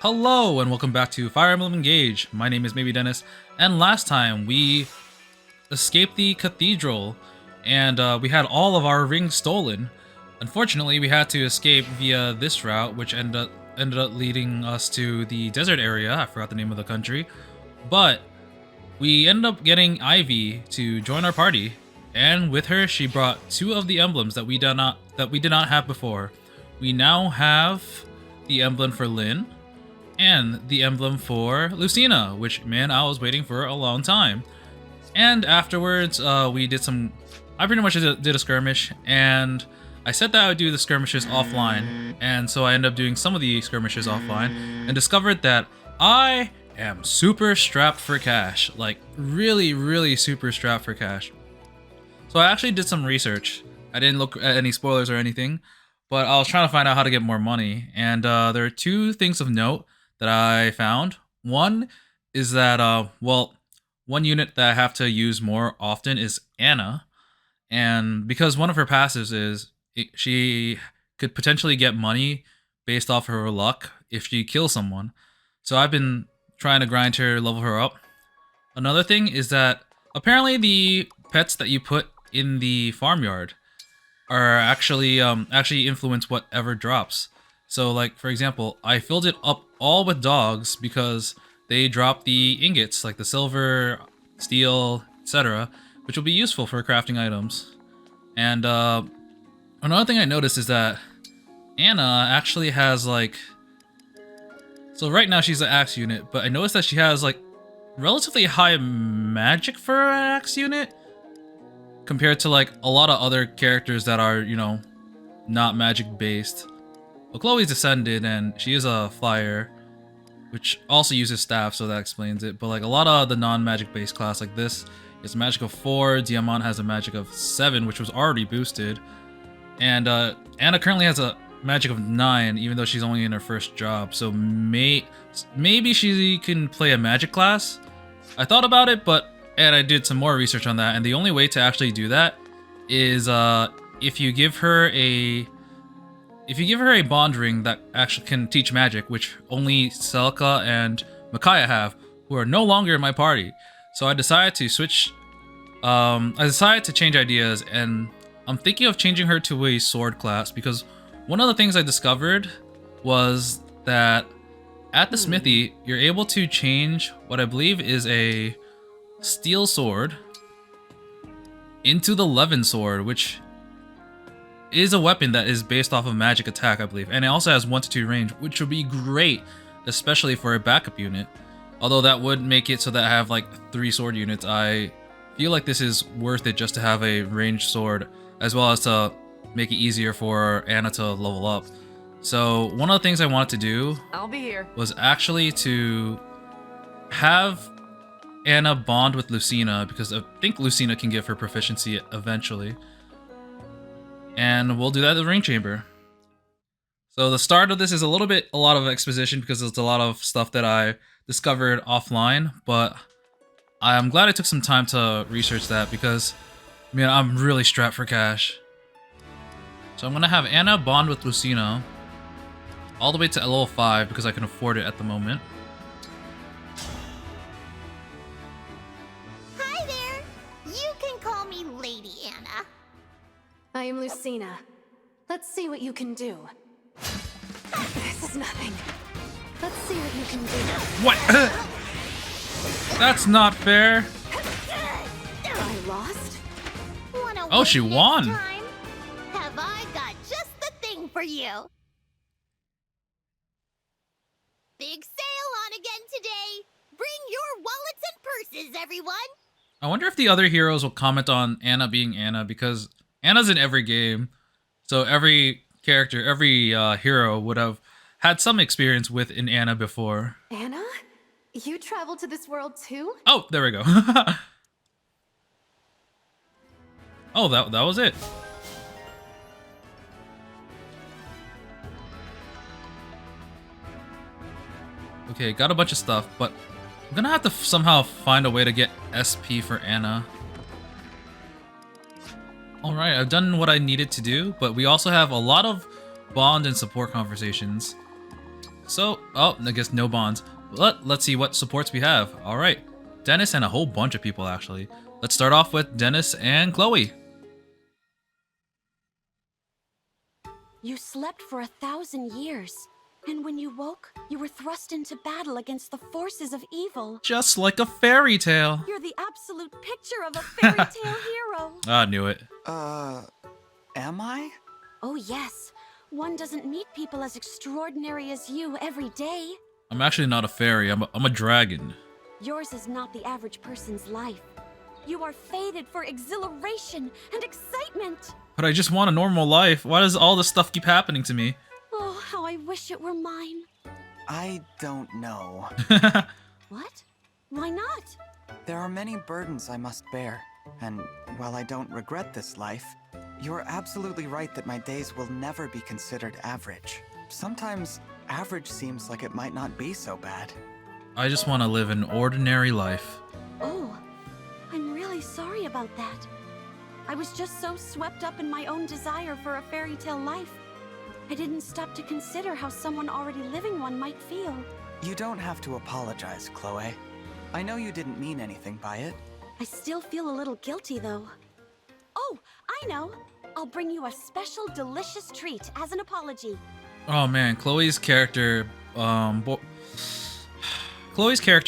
Hello and welcome back to Fire Emblem Engage. My name is Maybe Dennis, and last time we escaped the cathedral and we had all of our rings stolen. Unfortunately, we had to escape via this route, which ended up leading us to the desert area. I forgot the name of the country, but we ended up getting Ivy to join our party, and with her, she brought two of the emblems that we did not have before. We now have the emblem for Lynn and the emblem for Lucina, which, man, I was waiting for a long time. And afterwards, we did I pretty much did a skirmish, and I said that I would do the skirmishes offline, and so I ended up doing some of the skirmishes offline, and discovered that I am super strapped for cash. Like, really super strapped for cash. So I actually did some research. I didn't look at any spoilers or anything, but I was trying to find out how to get more money, and there are two things of note that I found. One is that, one unit that I have to use more often is Anna, and because one of her passives is she could potentially get money based off of her luck if she kills someone. So I've been trying to grind her, level her up. Another thing is that apparently the pets that you put in the farmyard are actually influence whatever drops. So, like, for example, I filled it up all with dogs because they drop the ingots, like the silver, steel, etc., which will be useful for crafting items. And another thing I noticed is that Anna actually has, like... So right now she's an axe unit, but I noticed that she has, like, relatively high magic for an axe unit compared to, like, a lot of other characters that are, you know, not magic based. Well, Chloe's descended, and she is a flyer, which also uses staff, so that explains it. But like a lot of the non-magic based class, like this, is magic of 4. Diamant has a magic of 7, which was already boosted, and Anna currently has a magic of 9, even though she's only in her first job. So maybe she can play a magic class. I thought about it, and I did some more research on that, and the only way to actually do that is if you give her a bond ring that actually can teach magic, which only Celica and Micaiah have, who are no longer in my party. So I decided to switch. I decided to change ideas, and I'm thinking of changing her to a sword class, because one of the things I discovered was that at the smithy, you're able to change what I believe is a steel sword into the Levin sword, which is a weapon that is based off of magic attack, I believe, and it also has 1 to 2 range, which would be great, especially for a backup unit. Although that would make it so that I have like 3 sword units. I feel like this is worth it just to have a ranged sword, as well as to make it easier for Anna to level up. So one of the things I wanted to do was actually to have Anna bond with Lucina, because I think Lucina can give her proficiency eventually. And we'll do that in the ring chamber. So the start of this is a lot of exposition, because there's a lot of stuff that I discovered offline, but I'm glad I took some time to research that, because, man, I'm really strapped for cash. So I'm gonna have Anna bond with Lucina all the way to level 5, because I can afford it at the moment. Hi there! You can call me Lady Anna. I am Lucina. Let's see what you can do. This is nothing. Let's see what you can do. What? That's not fair. I lost? Oh, she won. Have I got just the thing for you? Big sale on again today. Bring your wallets and purses, everyone. I wonder if the other heroes will comment on Anna being Anna, because Anna's in every game, so every character, every hero would have had some experience with an Anna before. Anna? You traveled to this world too? Oh, there we go. Oh, that was it. Okay, got a bunch of stuff, but I'm gonna have to somehow find a way to get SP for Anna. Alright, I've done what I needed to do, but we also have a lot of bond and support conversations. So, oh, I guess no bonds. Let's see what supports we have. All right, Dennis and a whole bunch of people actually. Let's start off with Dennis and Chloe. You slept for 1,000 years, and when you woke, you were thrust into battle against the forces of evil. Just like a fairy tale. You're the absolute picture of a fairy tale hero. I knew it. Am I? Oh yes, one doesn't meet people as extraordinary as you every day. I'm actually not a fairy. I'm a dragon. Yours is not the average person's life. You are fated for exhilaration and excitement. But I just want a normal life. Why does all this stuff keep happening to me? Oh, how I wish it were mine. I don't know. What? Why not? There are many burdens I must bear, and while I don't regret this life, you're absolutely right that my days will never be considered average. Sometimes average seems like it might not be so bad. I just want to live an ordinary life. Oh, I'm really sorry about that. I was just so swept up in my own desire for a fairy tale life. I didn't stop to consider how someone already living one might feel. You don't have to apologize, Chloe. I know you didn't mean anything by it. I still feel a little guilty, though. Oh, I know. I'll bring you a special delicious treat as an apology. Oh man, Chloe's character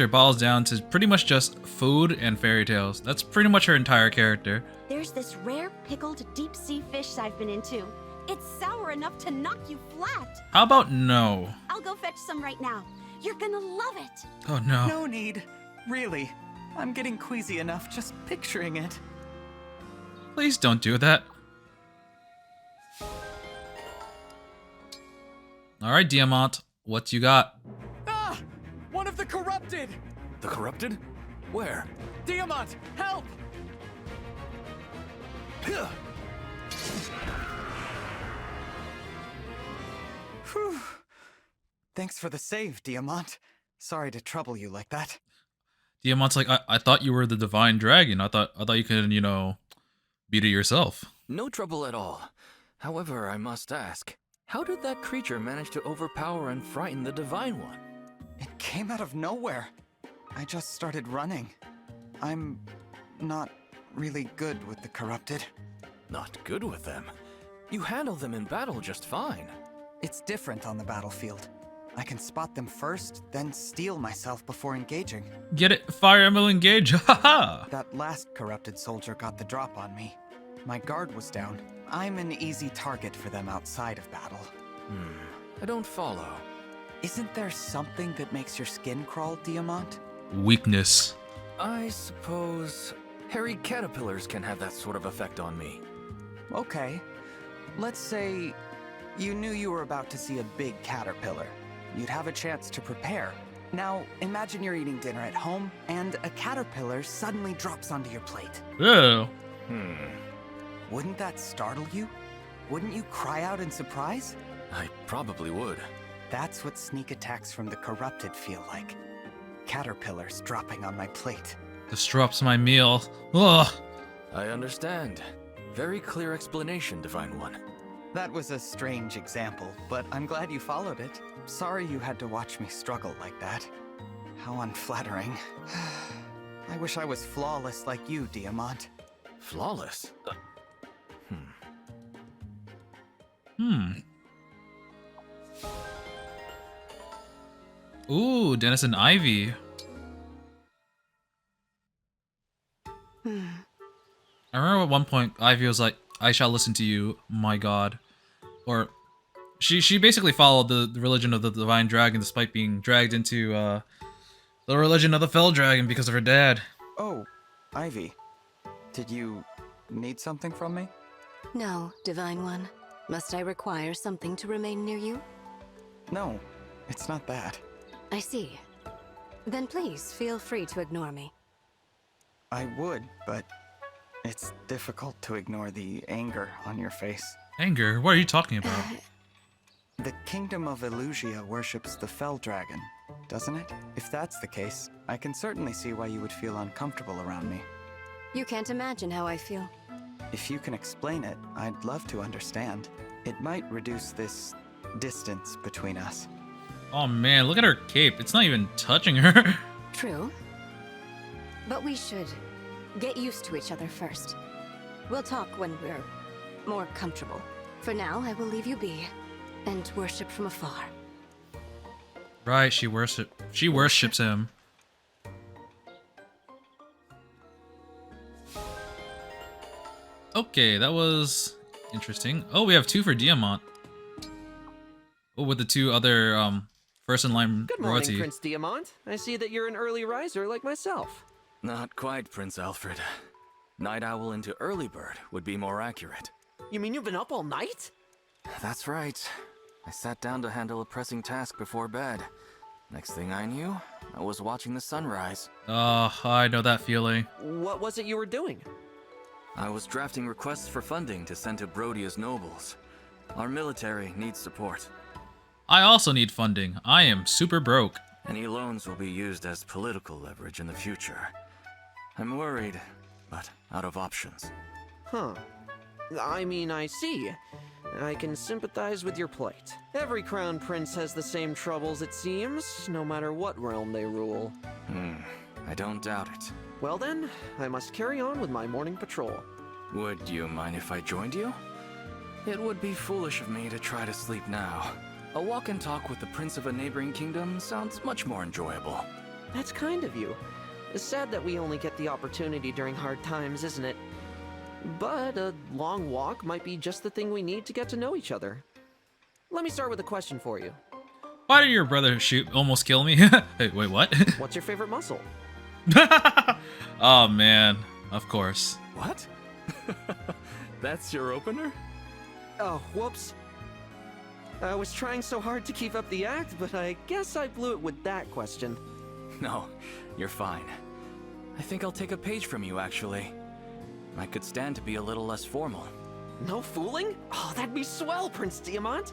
boils down to pretty much just food and fairy tales. That's pretty much her entire character. There's this rare pickled deep sea fish I've been into. It's sour enough to knock you flat. How about no? I'll go fetch some right now. You're gonna love it. Oh no. No need. Really. I'm getting queasy enough just picturing it. Please don't do that. Alright, Diamant, what you got? Ah! One of the corrupted! The corrupted? Where? Diamant, help! Whew. Thanks for the save, Diamant. Sorry to trouble you like that. Diamant's like, I thought you were the divine dragon. I thought you could, beat it yourself. No trouble at all. However, I must ask, how did that creature manage to overpower and frighten the Divine One? It came out of nowhere. I just started running. I'm not really good with the corrupted. Not good with them. You handle them in battle just fine. It's different on the battlefield. I can spot them first, then steal myself before engaging. Get it? Fire Emblem Engage. Haha. That last corrupted soldier got the drop on me. My guard was down. I'm an easy target for them outside of battle. I don't follow. Isn't there something that makes your skin crawl, Diamant? Weakness. I suppose hairy caterpillars can have that sort of effect on me. Okay. Let's say you knew you were about to see a big caterpillar. You'd have a chance to prepare. Now, imagine you're eating dinner at home, and a caterpillar suddenly drops onto your plate. Ew. Wouldn't that startle you? Wouldn't you cry out in surprise? I probably would. That's what sneak attacks from the corrupted feel like. Caterpillars dropping on my plate. Disrupts my meal. Ugh. I understand. Very clear explanation, Divine One. That was a strange example, but I'm glad you followed it. Sorry you had to watch me struggle like that. How unflattering. I wish I was flawless like you, Diamant. Flawless? Ooh, Dennis and Ivy. I remember at one point Ivy was like, "I shall listen to you, my god." Or she basically followed the religion of the divine dragon despite being dragged into the religion of the fell dragon because of her dad. Oh, Ivy. Did you need something from me? No, Divine One. Must I require something to remain near you? No, it's not that. I see. Then please feel free to ignore me. I would, but it's difficult to ignore the anger on your face. Anger? What are you talking about? The Kingdom of Illusia worships the Fell Dragon, doesn't it? If that's the case, I can certainly see why you would feel uncomfortable around me. You can't imagine how I feel. If you can explain it, I'd love to understand. It might reduce this distance between us. Oh man, look at her cape. It's not even touching her. True. But we should get used to each other first. We'll talk when we're more comfortable. For now, I will leave you be and worship from afar. Right, she worships him. Okay, that was interesting. Oh, we have 2 for Diamant. Oh, with the 2 other first in line Good morning, royalty. Prince Diamant. I see that you're an early riser like myself. Not quite, Prince Alfred. Night owl into early bird would be more accurate. You mean you've been up all night? That's right. I sat down to handle a pressing task before bed. Next thing I knew, I was watching the sunrise. Oh, I know that feeling. What was it you were doing? I was drafting requests for funding to send to Brodia's nobles. Our military needs support. I also need funding. I am super broke. Any loans will be used as political leverage in the future. I'm worried, but out of options. Huh. I mean, I see. I can sympathize with your plight. Every crown prince has the same troubles, it seems, no matter what realm they rule. I don't doubt it. Well then, I must carry on with my morning patrol. Would you mind if I joined you? It would be foolish of me to try to sleep now. A walk and talk with the prince of a neighboring kingdom sounds much more enjoyable. That's kind of you. It's sad that we only get the opportunity during hard times, isn't it? But a long walk might be just the thing we need to get to know each other. Let me start with a question for you. Why did your brother almost kill me? Hey, wait, what? What's your favorite muscle? Oh man, of course. What? That's your opener? Oh, whoops. I was trying so hard to keep up the act, but I guess I blew it with that question. No, you're fine. I think I'll take a page from you, actually. I could stand to be a little less formal. No fooling? Oh, that'd be swell, Prince Diamant.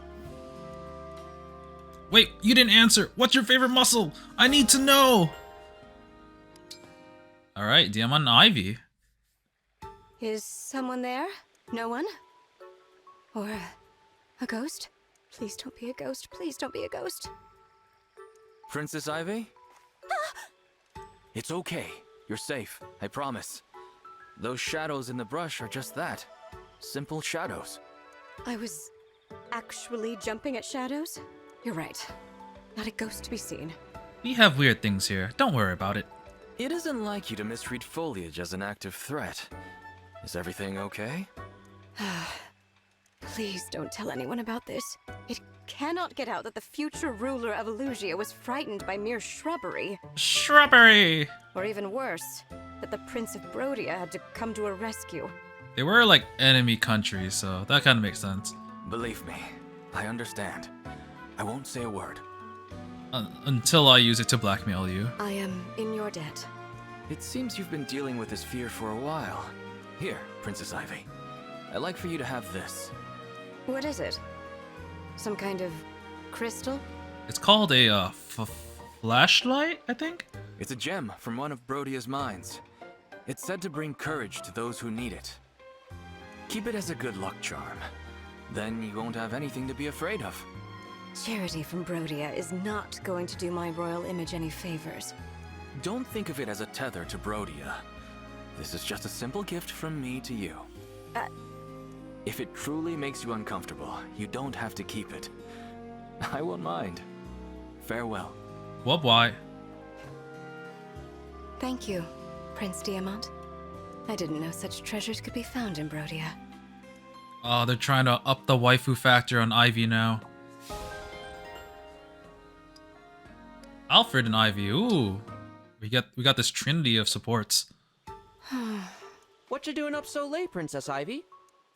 Wait, you didn't answer. What's your favorite muscle? I need to know. All right, Diamant and Ivy. Is someone there? No one? Or a ghost? Please don't be a ghost. Please don't be a ghost. Princess Ivy? It's okay. You're safe, I promise. Those shadows in the brush are just that. Simple shadows. I was actually jumping at shadows? You're right. Not a ghost to be seen. We have weird things here. Don't worry about it. It isn't like you to mistreat foliage as an active threat. Is everything okay? Please don't tell anyone about this. It cannot get out that the future ruler of Elusia was frightened by mere shrubbery. Shrubbery! Or even worse, that the Prince of Brodia had to come to her rescue. They were like enemy countries, so that kind of makes sense. Believe me, I understand. I won't say a word. Until I use it to blackmail you. I am in your debt. It seems you've been dealing with this fear for a while. Here, Princess Ivy. I'd like for you to have this. What is it? Some kind of crystal? It's called a flashlight, I think? It's a gem from one of Brodia's mines. It's said to bring courage to those who need it. Keep it as a good luck charm. Then you won't have anything to be afraid of. Charity from Brodia is not going to do my royal image any favors. Don't think of it as a tether to Brodia. This is just a simple gift from me to you. If it truly makes you uncomfortable, you don't have to keep it. I won't mind. Farewell. What, why? Thank you, Prince Diamant. I didn't know such treasures could be found in Brodia. Oh, they're trying to up the waifu factor on Ivy now. Alfred and Ivy, ooh. We got this trinity of supports. What you doing up so late, Princess Ivy?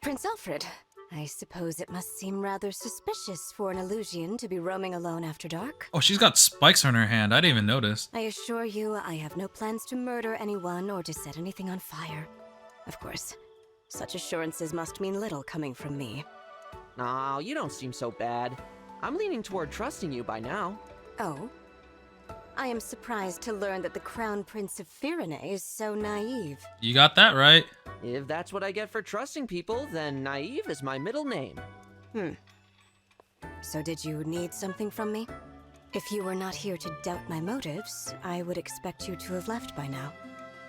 Prince Alfred, I suppose it must seem rather suspicious for an Elusian to be roaming alone after dark. Oh, she's got spikes on her hand. I didn't even notice. I assure you, I have no plans to murder anyone or to set anything on fire. Of course, such assurances must mean little coming from me. No, you don't seem so bad. I'm leaning toward trusting you by now. Oh? I am surprised to learn that the Crown Prince of Firene is so naive. You got that right. If that's what I get for trusting people, then naive is my middle name. So did you need something from me? If you were not here to doubt my motives, I would expect you to have left by now.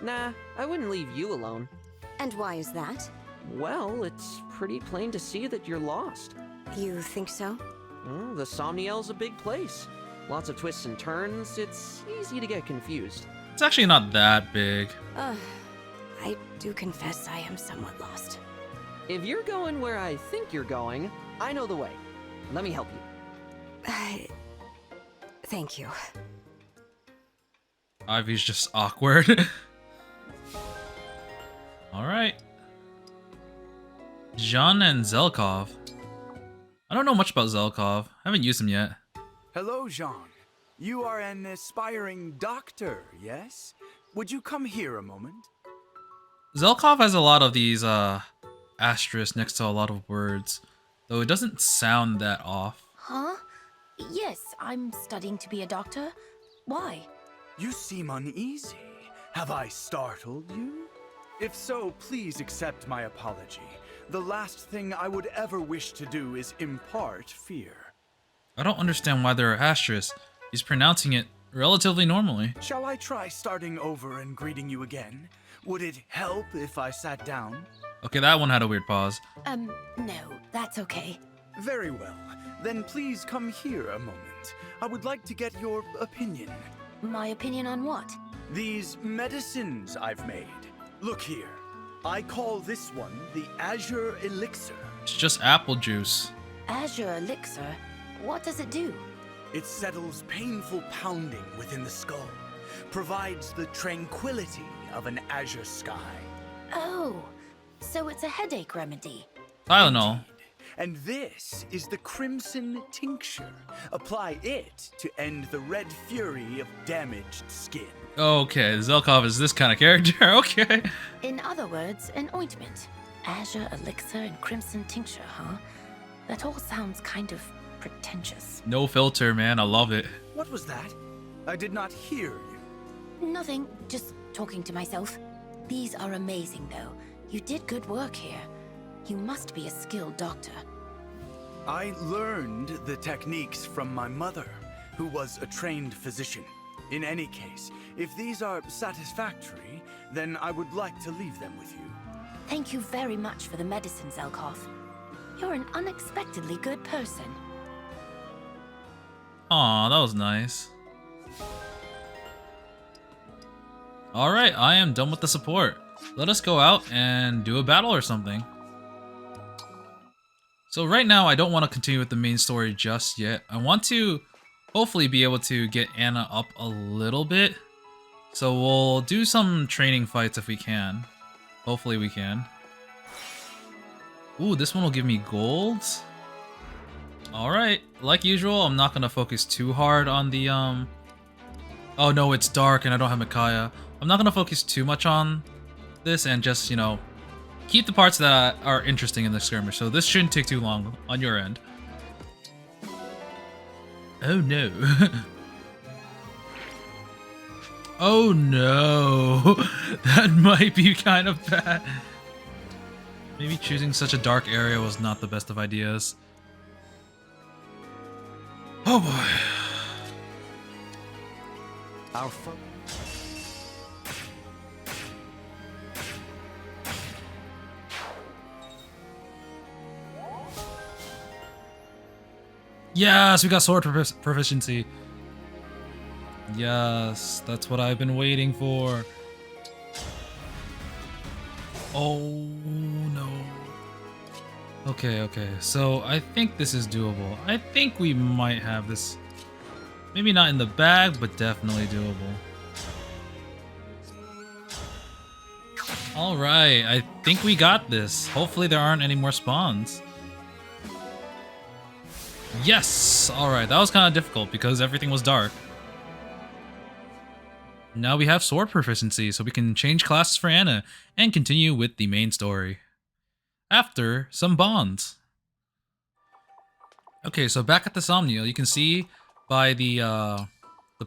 Nah, I wouldn't leave you alone. And why is that? Well, it's pretty plain to see that you're lost. You think so? Well, the Somniel's a big place. Lots of twists and turns. It's easy to get confused. It's actually not that big. I do confess I am somewhat lost. If you're going where I think you're going, I know the way. Let me help you. Thank you. Ivy's just awkward. Alright. Jean and Zelkov. I don't know much about Zelkov. I haven't used him yet. Hello, Jean. You are an aspiring doctor, yes? Would you come here a moment? Zelkov has a lot of these asterisks next to a lot of words, though it doesn't sound that off. Huh? Yes, I'm studying to be a doctor. Why? You seem uneasy. Have I startled you? If so, please accept my apology. The last thing I would ever wish to do is impart fear. I don't understand why there are asterisks. He's pronouncing it relatively normally. Shall I try starting over and greeting you again? Would it help if I sat down? Okay, that one had a weird pause. No, that's okay. Very well. Then please come here a moment. I would like to get your opinion. My opinion on what? These medicines I've made. Look here. I call this one the Azure Elixir. It's just apple juice. Azure Elixir? What does it do? It settles painful pounding within the skull, provides the tranquility of an azure sky. Oh, so it's a headache remedy. Tylenol. Indeed. And this is the Crimson Tincture. Apply it to end the red fury of damaged skin. Okay, Zelkov is this kind of character. Okay. In other words, an ointment. Azure Elixir and Crimson Tincture, huh? That all sounds kind of pretentious. No filter, man. I love it. What was that? I did not hear you. Nothing, just talking to myself. These are amazing, though. You did good work here. You must be a skilled doctor. I learned the techniques from my mother, who was a trained physician. In any case, if these are satisfactory, then I would like to leave them with you. Thank you very much for the medicine, Zelkov. You're an unexpectedly good person. Aw, that was nice. Alright, I am done with the support. Let us go out and do a battle or something. So right now, I don't want to continue with the main story just yet. I want to hopefully be able to get Anna up a little bit. So we'll do some training fights if we can. Hopefully we can. Ooh, this one will give me gold. Alright, like usual, I'm not going to focus too hard on the, Oh no, it's dark and I don't have Micaiah. I'm not going to focus too much on this and just, you know, keep the parts that are interesting in the skirmish. So this shouldn't take too long on your end. Oh no. Oh no. That might be kind of bad. Maybe choosing such a dark area was not the best of ideas. Oh boy. Our Yes, we got sword proficiency. Yes, that's what I've been waiting for. Oh no. Okay, so I think this is doable. I think we might have this. Maybe not in the bag, but definitely doable. Alright, I think we got this. Hopefully there aren't any more spawns. Yes! Alright, that was kind of difficult because everything was dark. Now we have sword proficiency, so we can change classes for Anna and continue with the main story. After some bonds. Okay, so back at the Somniel, you can see by the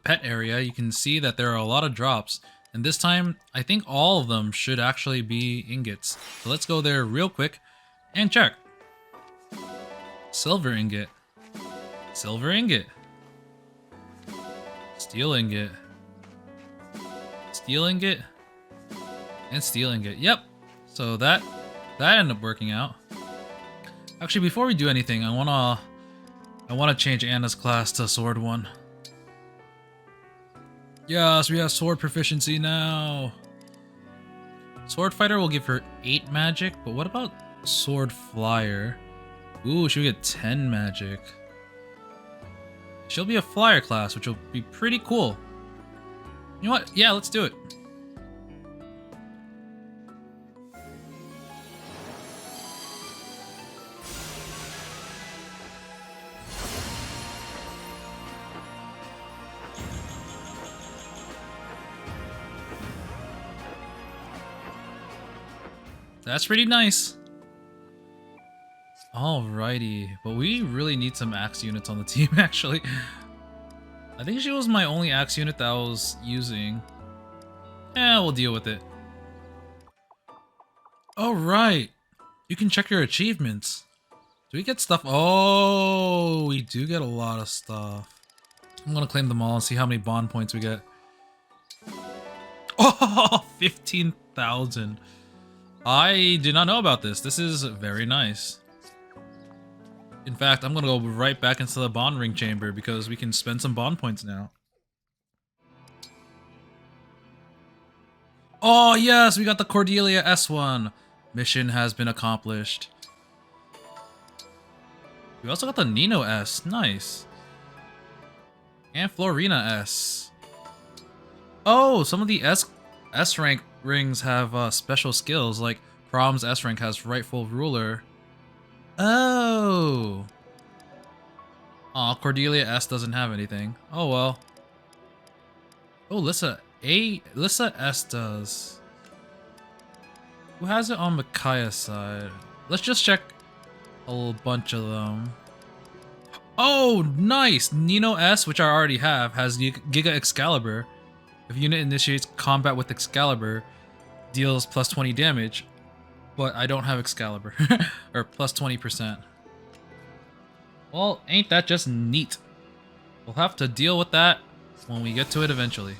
pet area, you can see that there are a lot of drops. And this time, I think all of them should actually be ingots. So let's go there real quick and check. Silver ingot. Silver ingot. Stealing it. Stealing it. And stealing it. Yep. So that ended up working out. Actually, before we do anything, I wanna change Anna's class to Sword 1. Yes, we have sword proficiency now. Sword Fighter will give her 8 magic, but what about Sword Flyer? Ooh, she'll get 10 magic. She'll be a Flyer class, which will be pretty cool. You know what? Yeah, let's do it. That's pretty nice. Alrighty, but we really need some axe units on the team, actually. I think she was my only axe unit that I was using. Yeah, we'll deal with it. Alright, you can check your achievements. Do we get stuff? Oh, we do get a lot of stuff. I'm gonna claim them all and see how many bond points we get. Oh, 15,000. I did not know about this. This is very nice. In fact, I'm gonna go right back into the bond ring chamber because we can spend some bond points now. Oh yes, we got the Cordelia S1. Mission has been accomplished. We also got the Nino S. Nice. And Florina S. Oh, some of the S rank rings have special skills, like Prom's S rank has Rightful Ruler. Oh. Aw, Cordelia S doesn't have anything. Oh well. Oh, Lissa S does. Who has it on Micaiah's side? Let's just check a little bunch of them. Oh, nice! Nino S, which I already have, has Giga Excalibur. If unit initiates combat with Excalibur, deals plus 20 damage. But I don't have Excalibur. Or plus 20%. Well, ain't that just neat? We'll have to deal with that when we get to it eventually.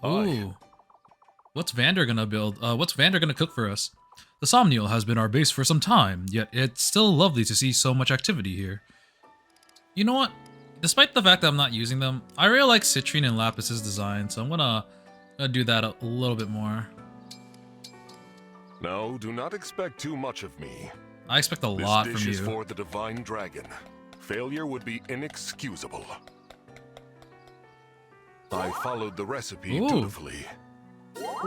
Ooh. What's Vander gonna build? What's Vander gonna cook for us? The Somniel has been our base for some time, yet it's still lovely to see so much activity here. You know what? Despite the fact that I'm not using them, I really like Citrine and Lapis's design, so I'm gonna do that a little bit more. No, do not expect too much of me. I expect a lot from you. This dish is for the Divine Dragon. Failure would be inexcusable. I followed the recipe dutifully.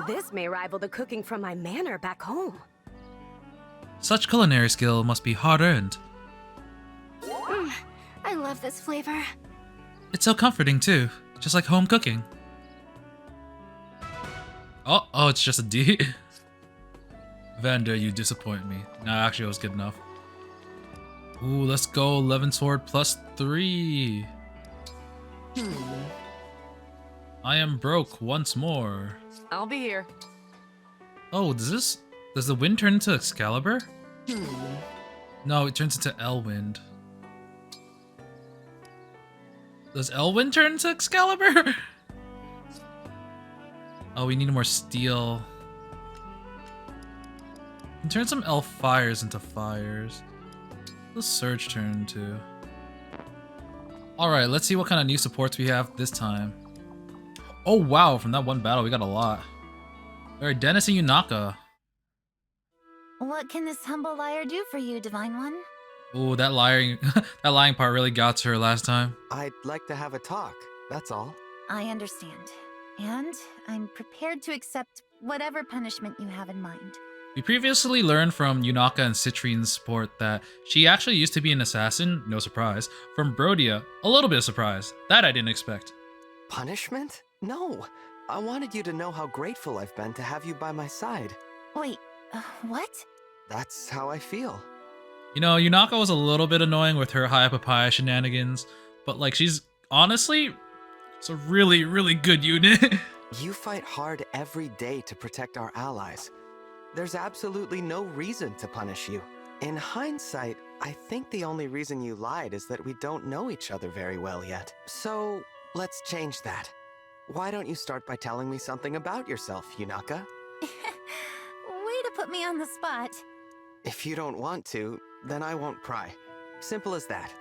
This may rival the cooking from my manor back home. Such culinary skill must be hard-earned. I love this flavor. It's so comforting too, just like home cooking. Oh, it's just a D. Vander, you disappoint me. Nah, actually, it was good enough. Ooh, let's go 11 sword plus 3. I am broke once more. I'll be here. Oh, does the wind turn into Excalibur? No, it turns into Elwind. Does Elwind turn into Excalibur? Oh, we need more steel. And turn some elf fires into fires. The Surge turn to. Alright, let's see what kind of new supports we have this time. Oh wow, from that one battle we got a lot. Alright, Dennis and Yunaka. What can this humble liar do for you, Divine One? Ooh, that lying part really got to her last time. I'd like to have a talk, that's all. I understand. And I'm prepared to accept whatever punishment you have in mind. We previously learned from Yunaka and Citrine's support that she actually used to be an assassin, no surprise. From Brodia, a little bit of surprise. That I didn't expect. Punishment? No. I wanted you to know how grateful I've been to have you by my side. Wait, what? That's how I feel. You know, Yunaka was a little bit annoying with her High Papaya shenanigans, but like she's honestly, it's a really, really good unit. You fight hard every day to protect our allies. There's absolutely no reason to punish you. In hindsight, I think the only reason you lied is that we don't know each other very well yet. So, Let's change that. Why don't you start by telling me something about yourself, Yunaka? Way to put me on the spot. If you don't want to, then I won't pry. Simple as that.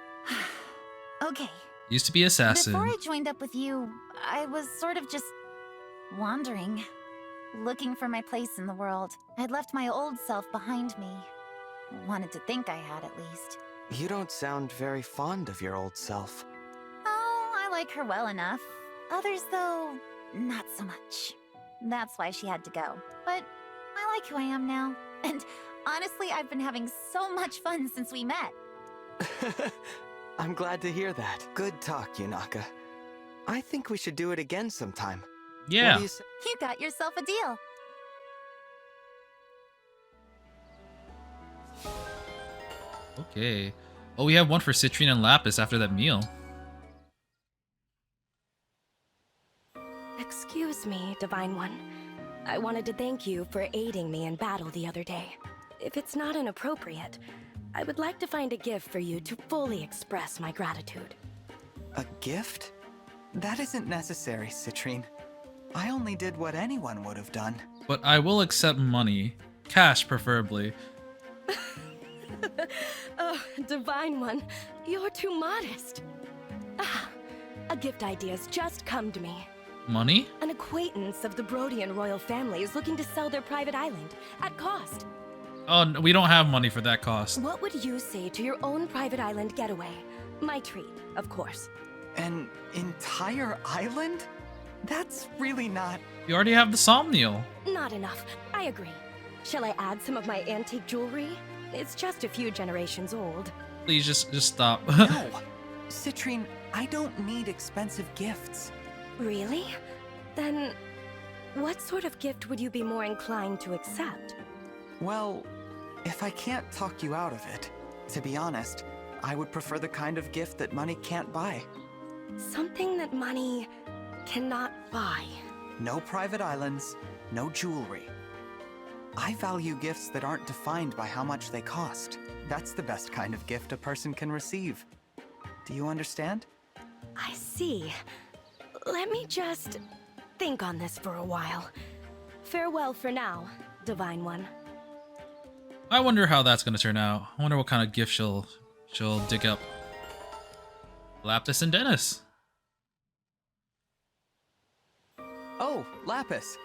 Okay. Used to be assassin. Before I joined up with you, I was sort of just wandering, looking for my place in the world. I'd left my old self behind me. Wanted to think I had, at least. You don't sound very fond of your old self. Oh, I like her well enough. Others, though, not so much. That's why she had to go. But I like who I am now. And honestly, I've been having so much fun since we met. I'm glad to hear that. Good talk, Yunaka. I think we should do it again sometime. Yeah. What do you say? You got yourself a deal. Okay. Oh, we have one for Citrine and Lapis after that meal. Excuse me, Divine One. I wanted to thank you for aiding me in battle the other day. If it's not inappropriate, I would like to find a gift for you to fully express my gratitude. A gift? That isn't necessary, Citrine. I only did what anyone would have done. But I will accept money. Cash, preferably. Oh, Divine One, you're too modest. Ah, a gift idea's just come to me. Money? An acquaintance of the Brodian royal family is looking to sell their private island at cost. Oh, no, we don't have money for that cost. What would you say to your own private island getaway? My treat, of course. An entire island? That's really not... You already have the Somnial. Not enough. I agree. Shall I add some of my antique jewelry? It's just a few generations old. Please just stop. No. Citrine, I don't need expensive gifts. Really? Then, what sort of gift would you be more inclined to accept? Well, if I can't talk you out of it, to be honest, I would prefer the kind of gift that money can't buy. Something that money cannot buy. No private islands, no jewelry. I value gifts that aren't defined by how much they cost. That's the best kind of gift a person can receive. Do you understand? I see. Let me just think on this for a while. Farewell for now, Divine One. I wonder how that's gonna turn out. I wonder what kind of gift she'll dig up. Lapis and Dennis. Oh, Lapis.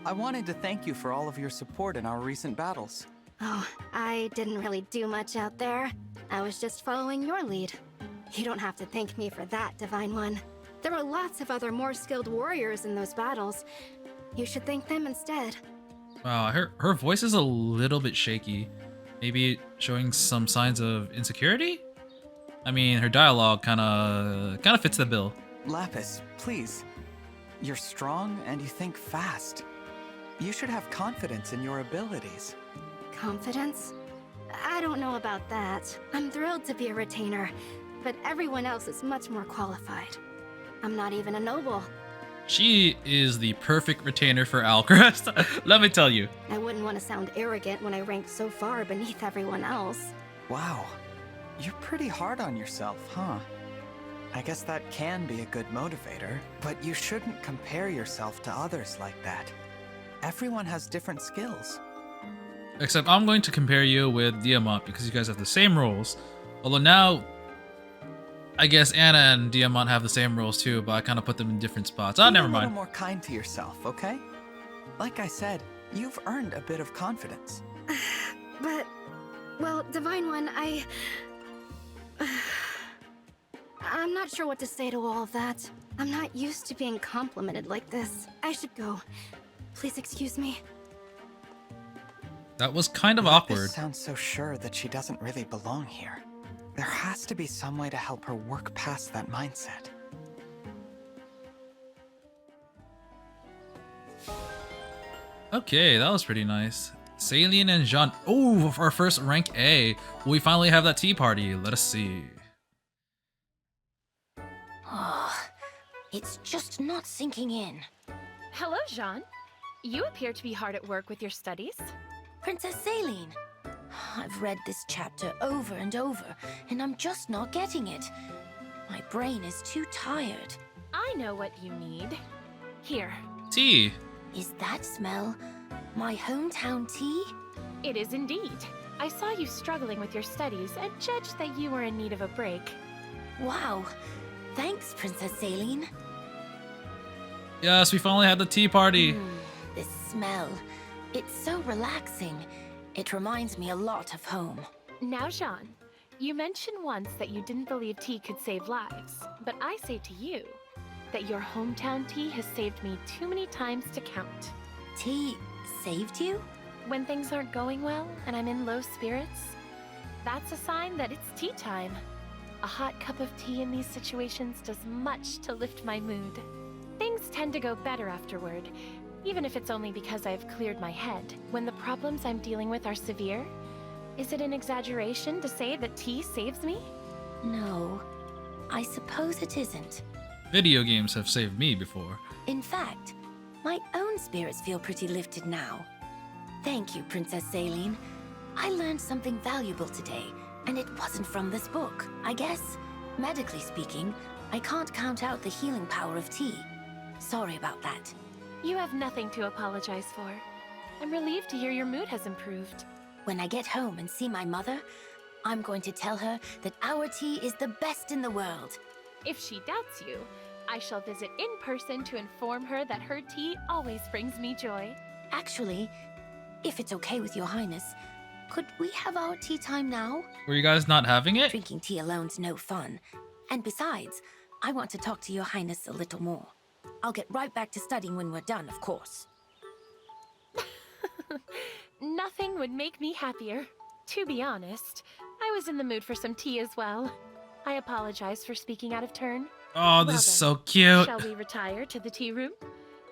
I wanted to thank you for all of your support in our recent battles. Oh, I didn't really do much out there. I was just following your lead. You don't have to thank me for that, Divine One. There were lots of other more skilled warriors in those battles. You should thank them instead. Wow, her voice is a little bit shaky. Maybe showing some signs of insecurity? I mean, her dialogue kind of fits the bill. Lapis, please. You're strong and you think fast. You should have confidence in your abilities. Confidence? I don't know about that. I'm thrilled to be a retainer, but everyone else is much more qualified. I'm not even a noble. She is the perfect retainer for Alcrest. Let me tell you. I wouldn't want to sound arrogant when I rank so far beneath everyone else. Wow. You're pretty hard on yourself, huh? I guess that can be a good motivator, but you shouldn't compare yourself to others like that. Everyone has different skills. Except I'm going to compare you with Diamant because you guys have the same roles. Although now, I guess Anna and Diamant have the same roles too, but I kind of put them in different spots. Oh, never Be a mind. little more kind to yourself, okay? Like I said, you've earned a bit of confidence. But, well, Divine One, I'm not sure what to say to all of that. I'm not used to being complimented like this. I should go. Please excuse me. That was kind of Lapis awkward. sounds so sure that she doesn't really belong here. There has to be some way to help her work past that mindset. Okay, that was pretty nice. Salient and Jean. Oh, our first rank A. We finally have that tea party. Let us see. Oh, it's just not sinking in. Hello, Jean. You appear to be hard at work with your studies. Princess Saline. I've read this chapter over and over, and I'm just not getting it. My brain is too tired. I know what you need. Here. Tea. Is that smell my hometown tea? It is indeed. I saw you struggling with your studies and judged that you were in need of a break. Wow. Thanks, Princess Saline. Yes, we finally had the tea party. This smell. It's so relaxing. It reminds me a lot of home. Now, Jean, you mentioned once that you didn't believe tea could save lives, but I say to you that your hometown tea has saved me too many times to count. Tea saved you? When things aren't going well and I'm in low spirits, that's a sign that it's tea time. A hot cup of tea in these situations does much to lift my mood. Things tend to go better afterward, even if it's only because I've cleared my head. When the problems I'm dealing with are severe, is it an exaggeration to say that tea saves me? No, I suppose it isn't. Video games have saved me before. In fact, my own spirits feel pretty lifted now. Thank you, Princess Saline. I learned something valuable today, and it wasn't from this book. I guess, medically speaking, I can't count out the healing power of tea. Sorry about that. You have nothing to apologize for. I'm relieved to hear your mood has improved. When I get home and see my mother, I'm going to tell her that our tea is the best in the world. If she doubts you, I shall visit in person to inform her that her tea always brings me joy. Actually, if it's okay with your highness, could we have our tea time now? Were you guys not having it? Drinking tea alone's no fun. And besides, I want to talk to your highness a little more. I'll get right back to studying when we're done, of course. Nothing would make me happier. To be honest, I was in the mood for some tea as well. I apologize for speaking out of turn. Oh, this is so cute. Shall we retire to the tea room?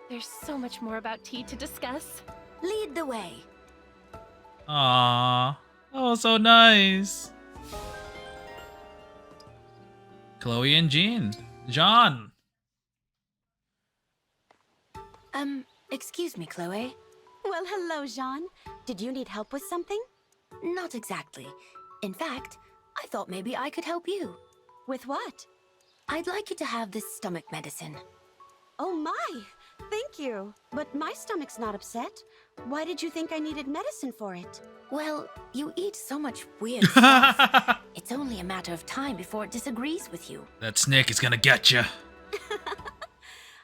There's so much more about tea to discuss. Lead the way. Aww. Oh, so nice. Chloe and Jean. John. Excuse me, Chloe. Well, hello, Jean. Did you need help with something? Not exactly. In fact, I thought maybe I could help you. With what? I'd like you to have this stomach medicine. Oh my! Thank you. But my stomach's not upset. Why did you think I needed medicine for it? Well, you eat so much weird stuff. It's only a matter of time before it disagrees with you. That snake is gonna get you.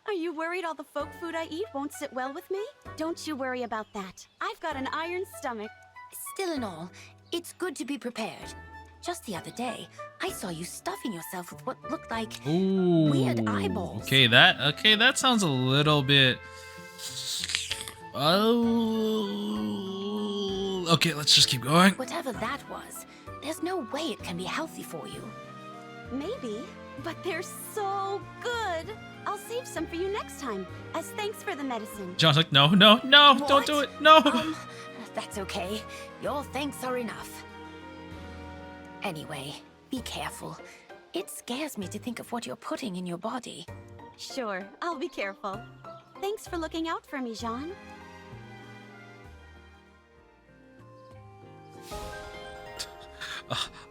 Are you worried all the folk food I eat won't sit well with me? Don't you worry about that. I've got an iron stomach. Still in all, it's good to be prepared. Just the other day, I saw you stuffing yourself with what looked like weird eyeballs. Okay, that sounds a little bit. Oh. Okay, let's just keep going. Whatever that was, there's no way it can be healthy for you. Maybe, but they're so good. I'll save some for you next time, as thanks for the medicine. John's like, no, don't do it, no. That's okay. Your thanks are enough. Anyway, be careful. It scares me to think of what you're putting in your body. Sure, I'll be careful. Thanks for looking out for me, Jean.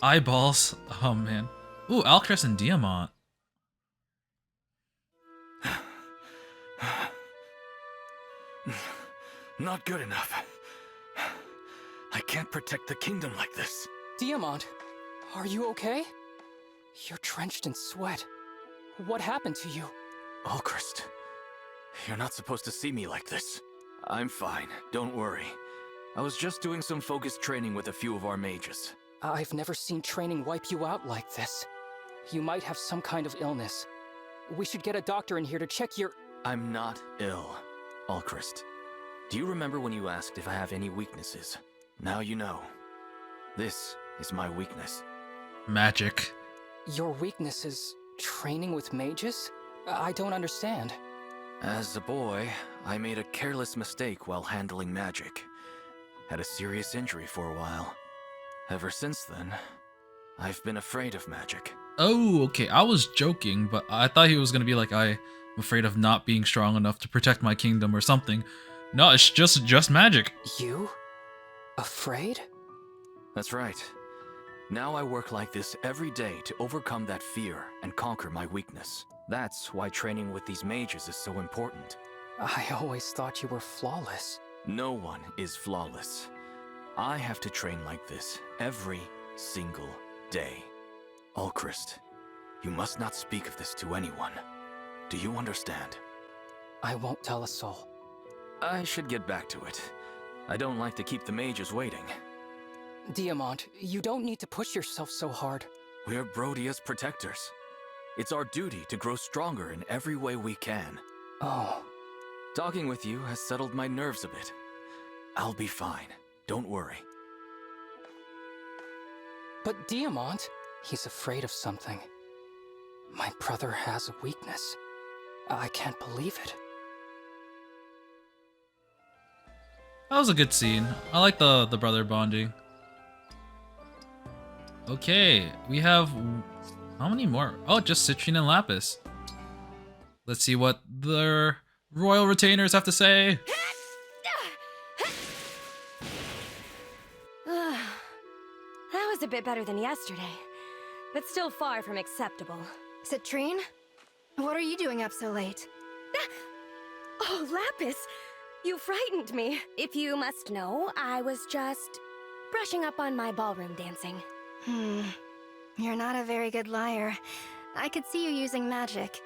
Eyeballs. Oh man. Ooh, Alcrest and Diamant. Not good enough. I can't protect the kingdom like this. Diamant, are you okay? You're drenched in sweat. What happened to you? Alcrest, you're not supposed to see me like this. I'm fine, don't worry. I was just doing some focused training with a few of our mages. I've never seen training wipe you out like this. You might have some kind of illness. We should get a doctor in here to check your... I'm not ill, Alcrest. Do you remember when you asked if I have any weaknesses? Now you know. This is my weakness. Magic. Your weakness is training with mages? I don't understand. As a boy, I made a careless mistake while handling magic. Had a serious injury for a while. Ever since then, I've been afraid of magic. Oh, okay. I was joking, but I thought he was gonna be like, I'm afraid of not being strong enough to protect my kingdom or something. No, it's just magic. You? Afraid? That's right. Now I work like this every day to overcome that fear and conquer my weakness. That's why training with these mages is so important. I always thought you were flawless. No one is flawless. I have to train like this every single day. Ulchrist, you must not speak of this to anyone. Do you understand? I won't tell a soul. I should get back to it. I don't like to keep the mages waiting. Diamant, you don't need to push yourself so hard. We're Brodia's protectors. It's our duty to grow stronger in every way we can. Oh. Talking with you has settled my nerves a bit. I'll be fine. Don't worry. But Diamant, he's afraid of something. My brother has a weakness. I can't believe it. That was a good scene. I like the brother bonding. Okay, we have how many more? Oh, just Citrine and Lapis. Let's see what the royal retainers have to say. That was a bit better than yesterday, but still far from acceptable. Citrine? What are you doing up so late? Oh, Lapis! You frightened me. If you must know, I was just brushing up on my ballroom dancing. You're not a very good liar. I could see you using magic.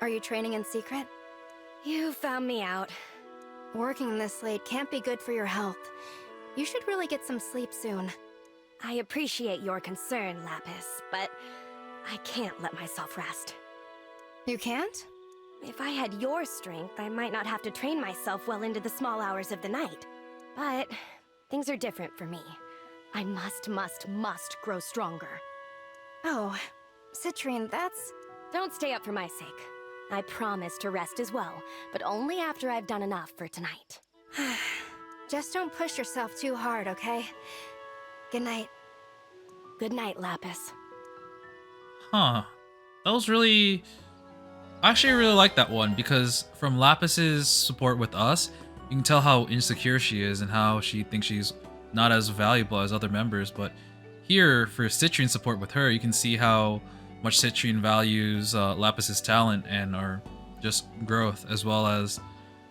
Are you training in secret? You found me out. Working this late can't be good for your health. You should really get some sleep soon. I appreciate your concern, Lapis, but I can't let myself rest. You can't? If I had your strength, I might not have to train myself well into the small hours of the night. But things are different for me. I must grow stronger. Oh, Citrine, that's... Don't stay up for my sake. I promise to rest as well, but only after I've done enough for tonight. Just don't push yourself too hard, okay? Good night. Good night, Lapis. Huh. That was really... I actually really like that one because from Lapis's support with us, you can tell how insecure she is and how she thinks she's not as valuable as other members. But here, for Citrine's support with her, you can see how much Citrine values Lapis's talent and her just growth as well as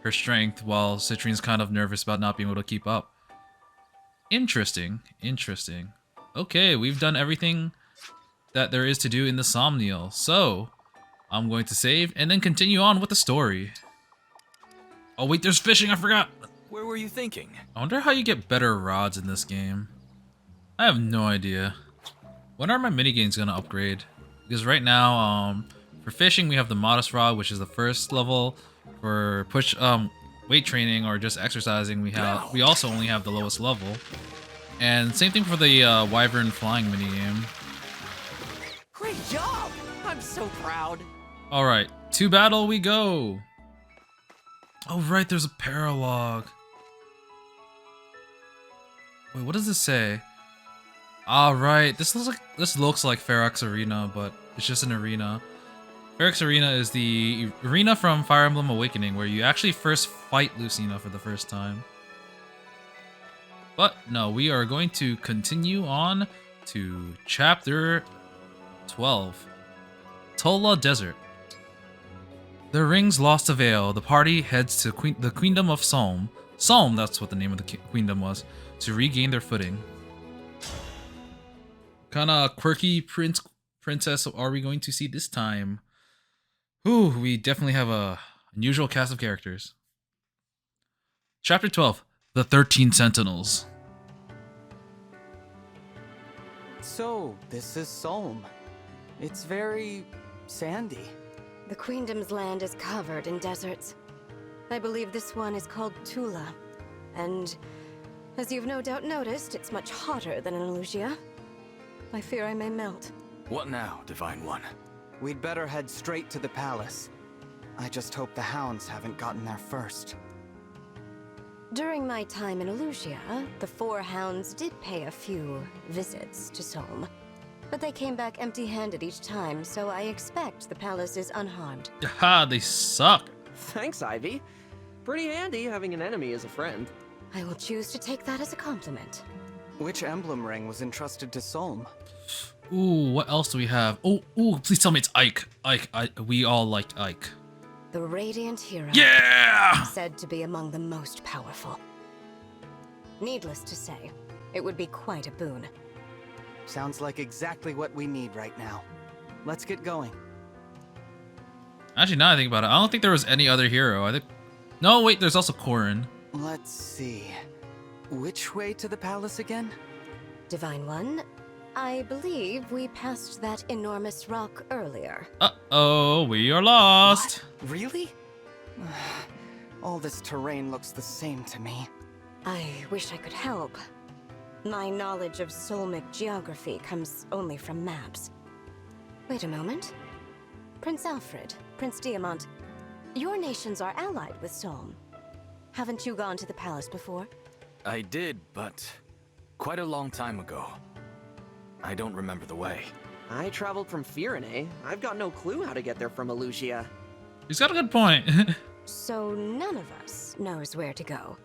her strength, while Citrine's kind of nervous about not being able to keep up. Interesting. Interesting. Okay, we've done everything that there is to do in the Somniel. So, I'm going to save and then continue on with the story. Oh wait, there's fishing, I forgot! Where were you thinking? I wonder how you get better rods in this game. I have no idea. When are my minigames gonna upgrade? Because right now, for fishing we have the modest rod, which is the first level. For push weight training or just exercising, we also only have the lowest level. And same thing for the wyvern flying minigame. Great job! I'm so proud. Alright, to battle we go! Oh right, there's a paralog. Wait, what does this say? Alright, this looks like Ferox Arena, but it's just an arena. Ferox Arena is the arena from Fire Emblem Awakening, where you actually first fight Lucina for the first time. But no, we are going to continue on to Chapter 12. Tola Desert. The rings lost a veil. The party heads to the Queendom of Solm. Solm, that's what the name of the queendom was, to regain their footing. Kinda quirky princess are we going to see this time? Ooh, we definitely have a unusual cast of characters. Chapter 12, The 13 Sentinels. So, this is Solm. It's very sandy. The Queendom's land is covered in deserts. I believe this one is called Tula. And as you've no doubt noticed, it's much hotter than in Elusia. I fear I may melt. What now, Divine One? We'd better head straight to the palace. I just hope the hounds haven't gotten there first. During my time in Elusia, the 4 hounds did pay a few visits to Solm. But they came back empty-handed each time, so I expect the palace is unharmed. Haha, they suck. Thanks, Ivy. Pretty handy having an enemy as a friend. I will choose to take that as a compliment. Which emblem ring was entrusted to Solm? Ooh, what else do we have? Oh, ooh, please tell me it's Ike. Ike, we all liked Ike. The Radiant Hero. Yeah! Said to be among the most powerful. Needless to say, it would be quite a boon. Sounds like exactly what we need right now. Let's get going. Actually, now I think about it, I don't think there was any other hero. I think... No, wait, there's also Corrin. Let's see. Which way to the palace again? Divine One, I believe we passed that enormous rock earlier. Uh-oh, we are lost. What? Really? All this terrain looks the same to me. I wish I could help. My knowledge of Solmic geography comes only from maps. Wait a moment. Prince Alfred, Prince Diamant, your nations are allied with Solm. Haven't you gone to the palace before? I did, but quite a long time ago. I don't remember the way. I traveled from Firene. I've got no clue how to get there from Elusia. He's got a good point. So none of us knows where to go.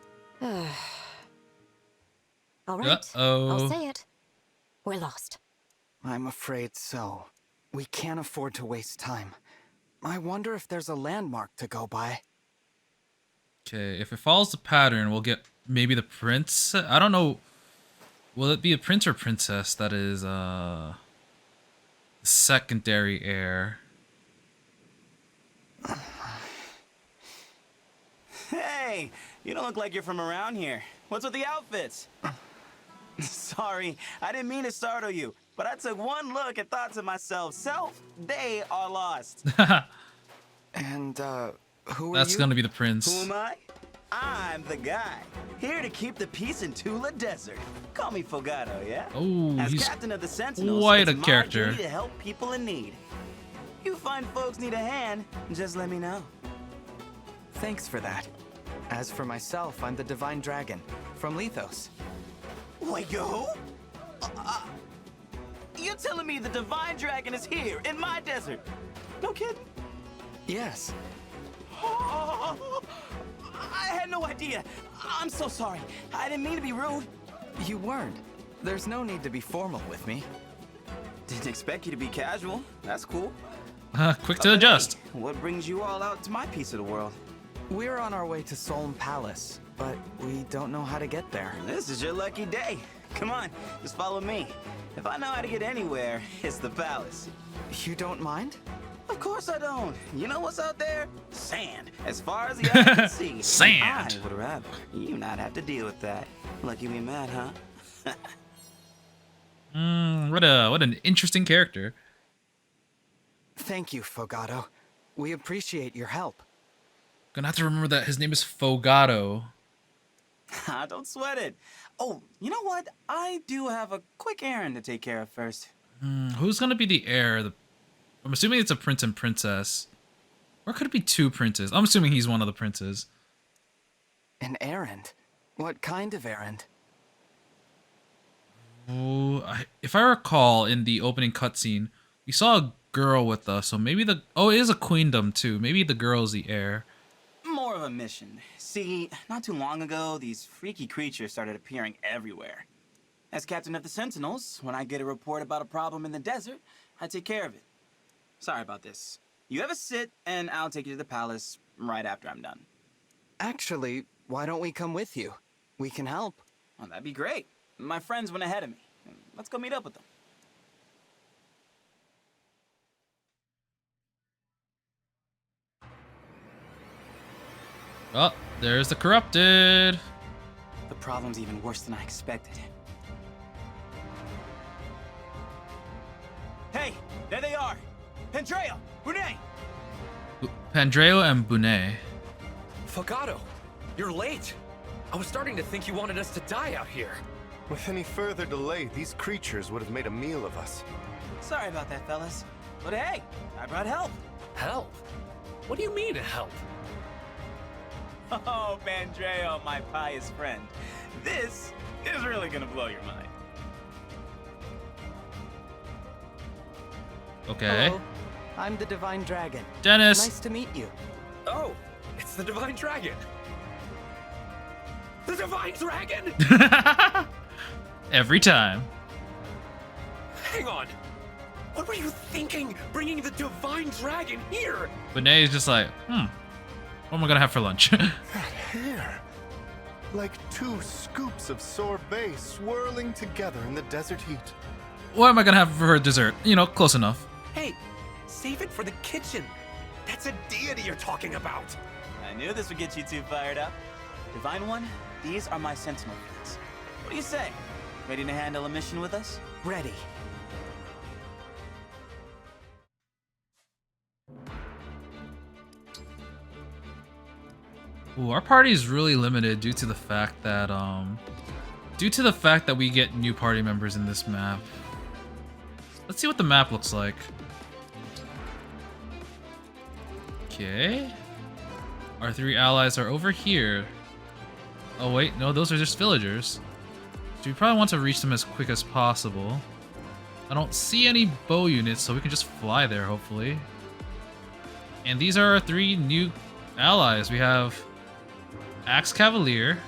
All right, I'll say it. We're lost. I'm afraid so. We can't afford to waste time. I wonder if there's a landmark to go by. Okay, if it follows the pattern, we'll get maybe the prince. I don't know. Will it be a prince or princess that is secondary heir? Hey, you don't look like you're from around here. What's with the outfits? Sorry, I didn't mean to startle you, but I took one look and thought to myself, self, they are lost. And, who are That's you? gonna be the prince. Who am I? I'm the guy, here to keep the peace in Tula Desert. Call me Fogato, yeah? Oh, As he's captain of the Sentinels, quite it's a my character. duty to help people in need. You find folks need a hand, just let me know. Thanks for that. As for myself, I'm the Divine Dragon, from Lethos. Wait, yo? You're telling me the Divine Dragon is here, in my desert? No kidding? Yes. Oh, I had no idea. I'm so sorry. I didn't mean to be rude. You weren't. There's no need to be formal with me. Didn't expect you to be casual. That's cool. Quick to adjust. Hey, what brings you all out to my piece of the world? We're on our way to Solm Palace, but we don't know how to get there. This is your lucky day. Come on, just follow me. If I know how to get anywhere, it's the palace. You don't mind? Of course I don't. You know what's out there? Sand. As far as the eye can see. Sand. I would rather you not have to deal with that. Lucky me mad, huh? What an interesting character. Thank you, Fogato. We appreciate your help. Gonna have to remember that his name is Fogato. Don't sweat it. Oh, you know what? I do have a quick errand to take care of first. Who's gonna be the heir? I'm assuming it's a prince and princess. Or could it be two princes? I'm assuming he's one of the princes. An errand? What kind of errand? Oh, if I recall, in the opening cutscene, we saw a girl with us, so maybe it is a queendom too. Maybe the girl's the heir. More of a mission. See, not too long ago, these freaky creatures started appearing everywhere. As captain of the Sentinels, when I get a report about a problem in the desert, I take care of it. Sorry about this. You have a sit, and I'll take you to the palace right after I'm done. Actually, why don't we come with you? We can help. Oh, that'd be great. My friends went ahead of me. Let's go meet up with them. Oh, there's the corrupted. The problem's even worse than I expected. Hey, there they are. Pandreo, Brunei. Pandreo and Bune. Fogato, you're late. I was starting to think you wanted us to die out here. With any further delay, these creatures would have made a meal of us. Sorry about that, fellas. But hey, I brought help. Help? What do you mean, help? Oh, Pandreo, my pious friend. This is really gonna blow your mind. Okay. Hello. I'm the Divine Dragon. Dennis. Nice to meet you. Oh, it's the Divine Dragon. The Divine Dragon! Every time. Hang on. What were you thinking, bringing the divine dragon here? But Nay is just like, what am I gonna have for lunch? That hair. Like 2 scoops of sorbet swirling together in the desert heat. What am I gonna have for dessert? You know, close enough. Hey, save it for the kitchen. That's a deity you're talking about. I knew this would get you two fired up. Divine One, these are my sentinel friends. What do you say? Ready to handle a mission with us? Ready. Ooh, our party is really limited due to the fact that we get new party members in this map. Let's see what the map looks like. Okay. Our 3 allies are over here. Oh wait, no, those are just villagers. So we probably want to reach them as quick as possible. I don't see any bow units, so we can just fly there, hopefully. And these are our 3 new allies. We have Axe Cavalier.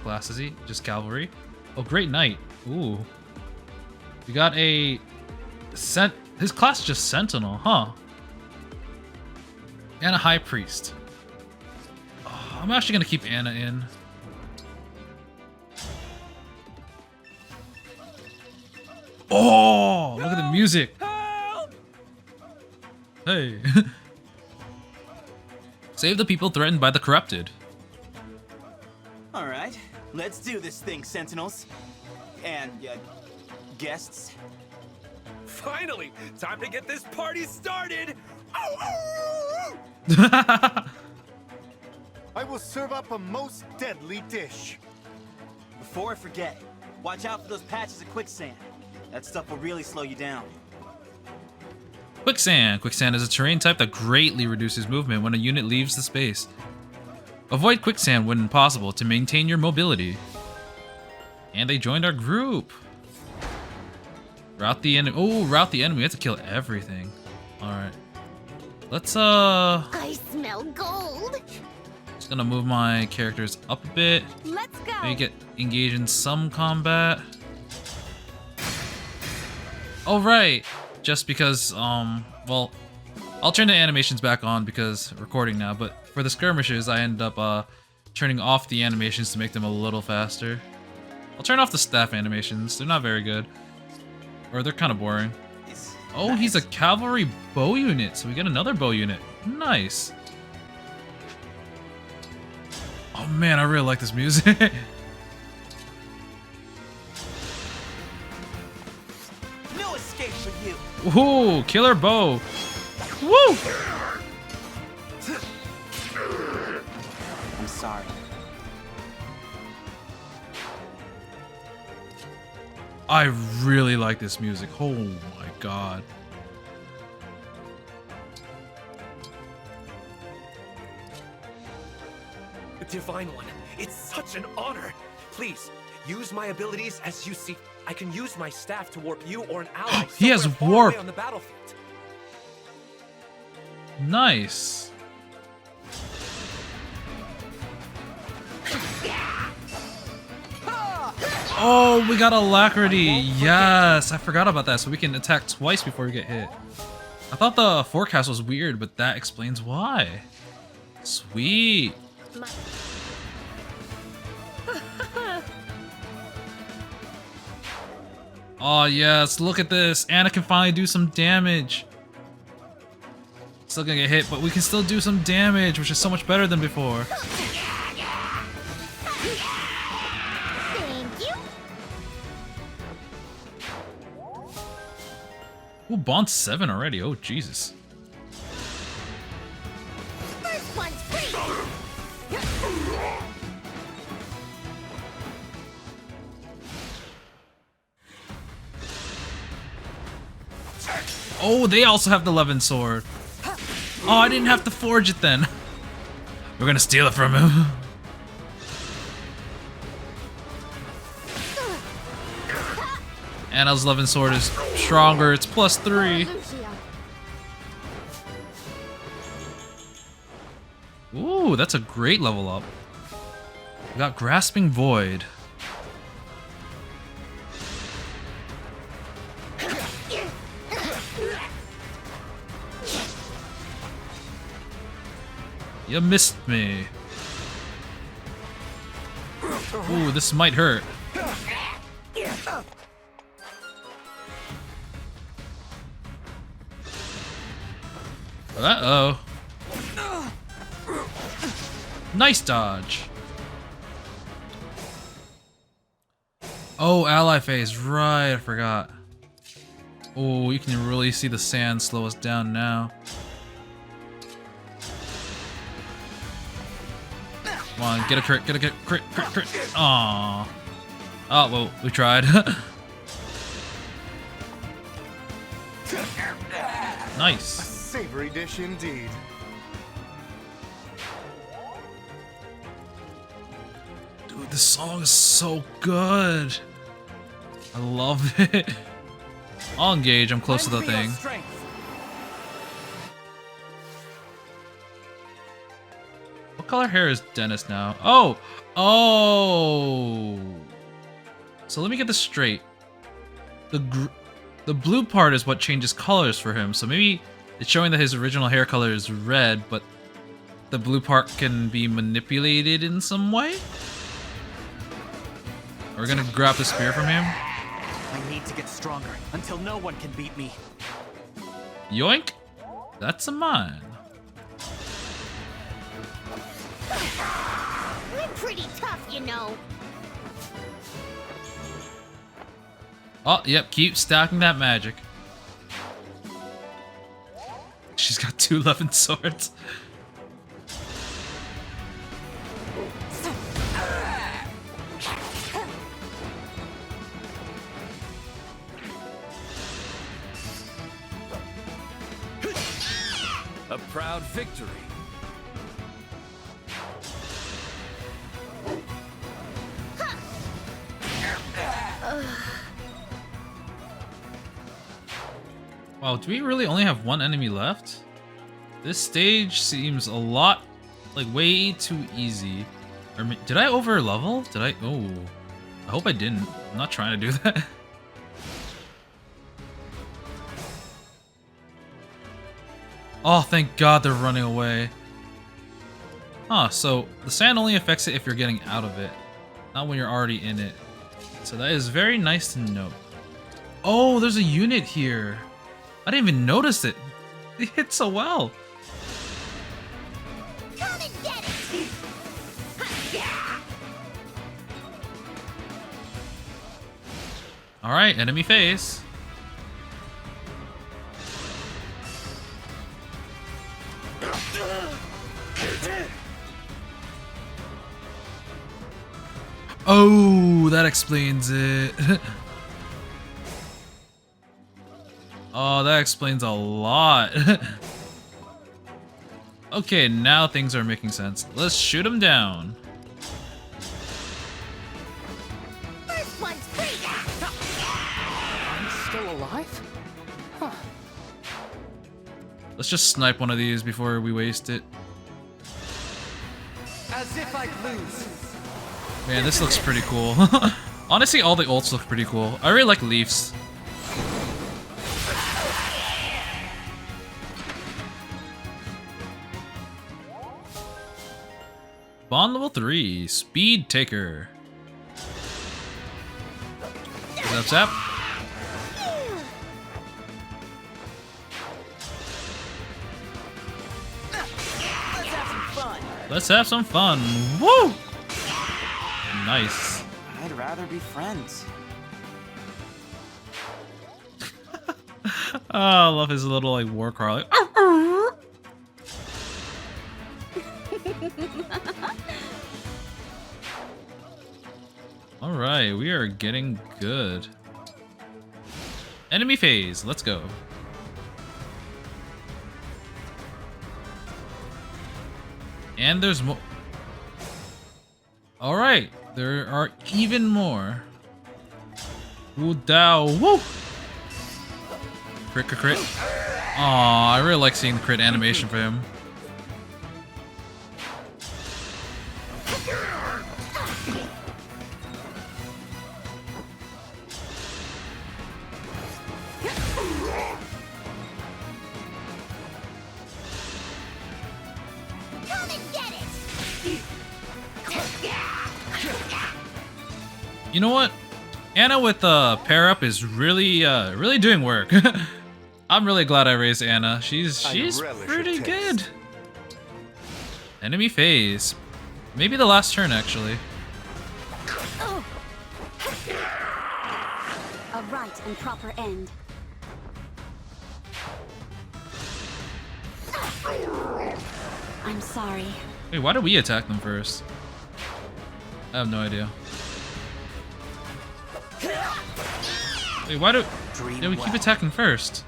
Class is he? Just cavalry. Oh, Great Knight. Ooh. We got a... His class is just Sentinel, huh? And a High Priest. Oh, I'm actually gonna keep Anna in. Oh, look at the music. Hey. Save the people threatened by the corrupted. All right, let's do this thing, Sentinels. And, guests. Finally, time to get this party started. I will serve up a most deadly dish. Before I forget, watch out for those patches of quicksand. That stuff will really slow you down. Quicksand. Quicksand is a terrain type that greatly reduces movement when a unit leaves the space. Avoid quicksand when possible to maintain your mobility. And they joined our group. Rout the enemy. Oh, rout the enemy. We have to kill everything. Alright. Let's, I smell gold. Just gonna move my characters up a bit. Let's go. Maybe get engaged in some combat. Oh, right. Just because, well, I'll turn the animations back on because recording now, but for the skirmishes, I end up, turning off the animations to make them a little faster. I'll turn off the staff animations. They're not very good. Or they're kind of boring. Oh, nice. He's a cavalry bow unit, so we get another bow unit. Nice. Oh man, I really like this music. No escape for you. Ooh, killer bow. Woo! I'm sorry. I really like this music. Oh my god. Divine One, it's such an honor. Please, use my abilities as you see. I can use my staff to warp you or an ally he has far warp away on the battlefield. Nice. Oh, we got alacrity. Yes, I forgot about that. So we can attack twice before we get hit. I thought the forecast was weird, but that explains why. Sweet. Oh yes, look at this. Anna can finally do some damage. Still gonna get hit, but we can still do some damage, which is so much better than before. Thank you. Ooh, Bond 7 already. Oh, Jesus. First one's free. Oh, they also have the Levin sword. Oh, I didn't have to forge it then. We're gonna steal it from him. Anna's Levin sword is stronger. It's +3. Ooh, that's a great level up. We got Grasping Void. You missed me. Ooh, this might hurt. Uh-oh. Nice dodge. Oh, ally phase. Right, I forgot. Oh, you can really see the sand slow us down now. Come on, get a crit, get a crit. Aww. Oh, well, we tried. Nice. A savory dish indeed. Dude, this song is so good. I love it. I'll engage, I'm close to the thing. What color hair is Dennis now? Oh! Oh! So let me get this straight. The blue part is what changes colors for him, so maybe it's showing that his original hair color is red, but the blue part can be manipulated in some way? We're gonna grab the spear from him. I need to get stronger until no one can beat me. Yoink! That's a mine. I'm pretty tough, you know. Oh, yep, keep stacking that magic. She's got 2 11 swords. A proud victory. Wow, do we really only have 1 enemy left? This stage seems a lot, like, way too easy. Or did I over level? Did I? Oh, I hope I didn't. I'm not trying to do that. Oh, thank God they're running away. Huh, so the sand only affects it if you're getting out of it, not when you're already in it. So that is very nice to note. Oh, there's a unit here. I didn't even notice it. It hit so well. Come and get it. All right, enemy face. Oh, that explains it. Oh, that explains a lot. Okay, now things are making sense. Let's shoot him down. First one's free. I'm still alive? Huh. Let's just snipe one of these before we waste it. As if I'd lose. Man, this looks pretty cool. Honestly, all the ults look pretty cool. I really like Leafs. Bond level 3, Speed Taker. Zap zap. Let's have some fun. Woo! Nice. I'd rather be friends. Oh, I love his little like war cry. Like, all right, we are getting good. Enemy phase, let's go. And there's more. All right, there are even more. Woo dow, woo! Crit, crit, crit. Aw, I really like seeing the crit animation for him. Come and You know what? Anna with pair up is really really doing work. I'm really glad I raised Anna. She's pretty good. Enemy phase. Maybe the last turn actually. A right and proper end. I'm sorry. Wait, why did we attack them first? I have no idea. Wait, why do we keep attacking first?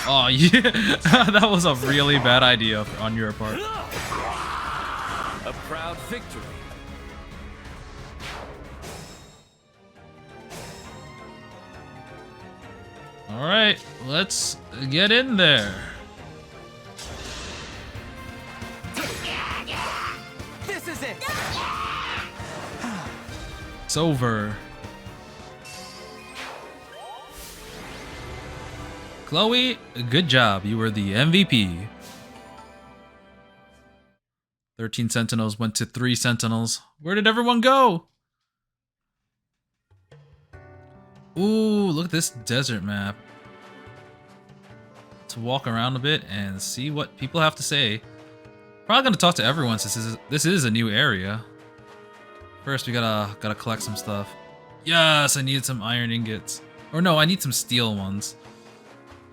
Oh yeah, that was a really bad idea on your part. A proud victory. All right, let's get in there. This is it. It's over. Chloe, good job. You were the MVP. 13 Sentinels went to 3 Sentinels. Where did everyone go? Ooh, look at this desert map. To walk around a bit and see what people have to say. Probably gonna talk to everyone since this is a new area. First, we gotta collect some stuff. Yes, I need some iron ingots. Or no, I need some steel ones.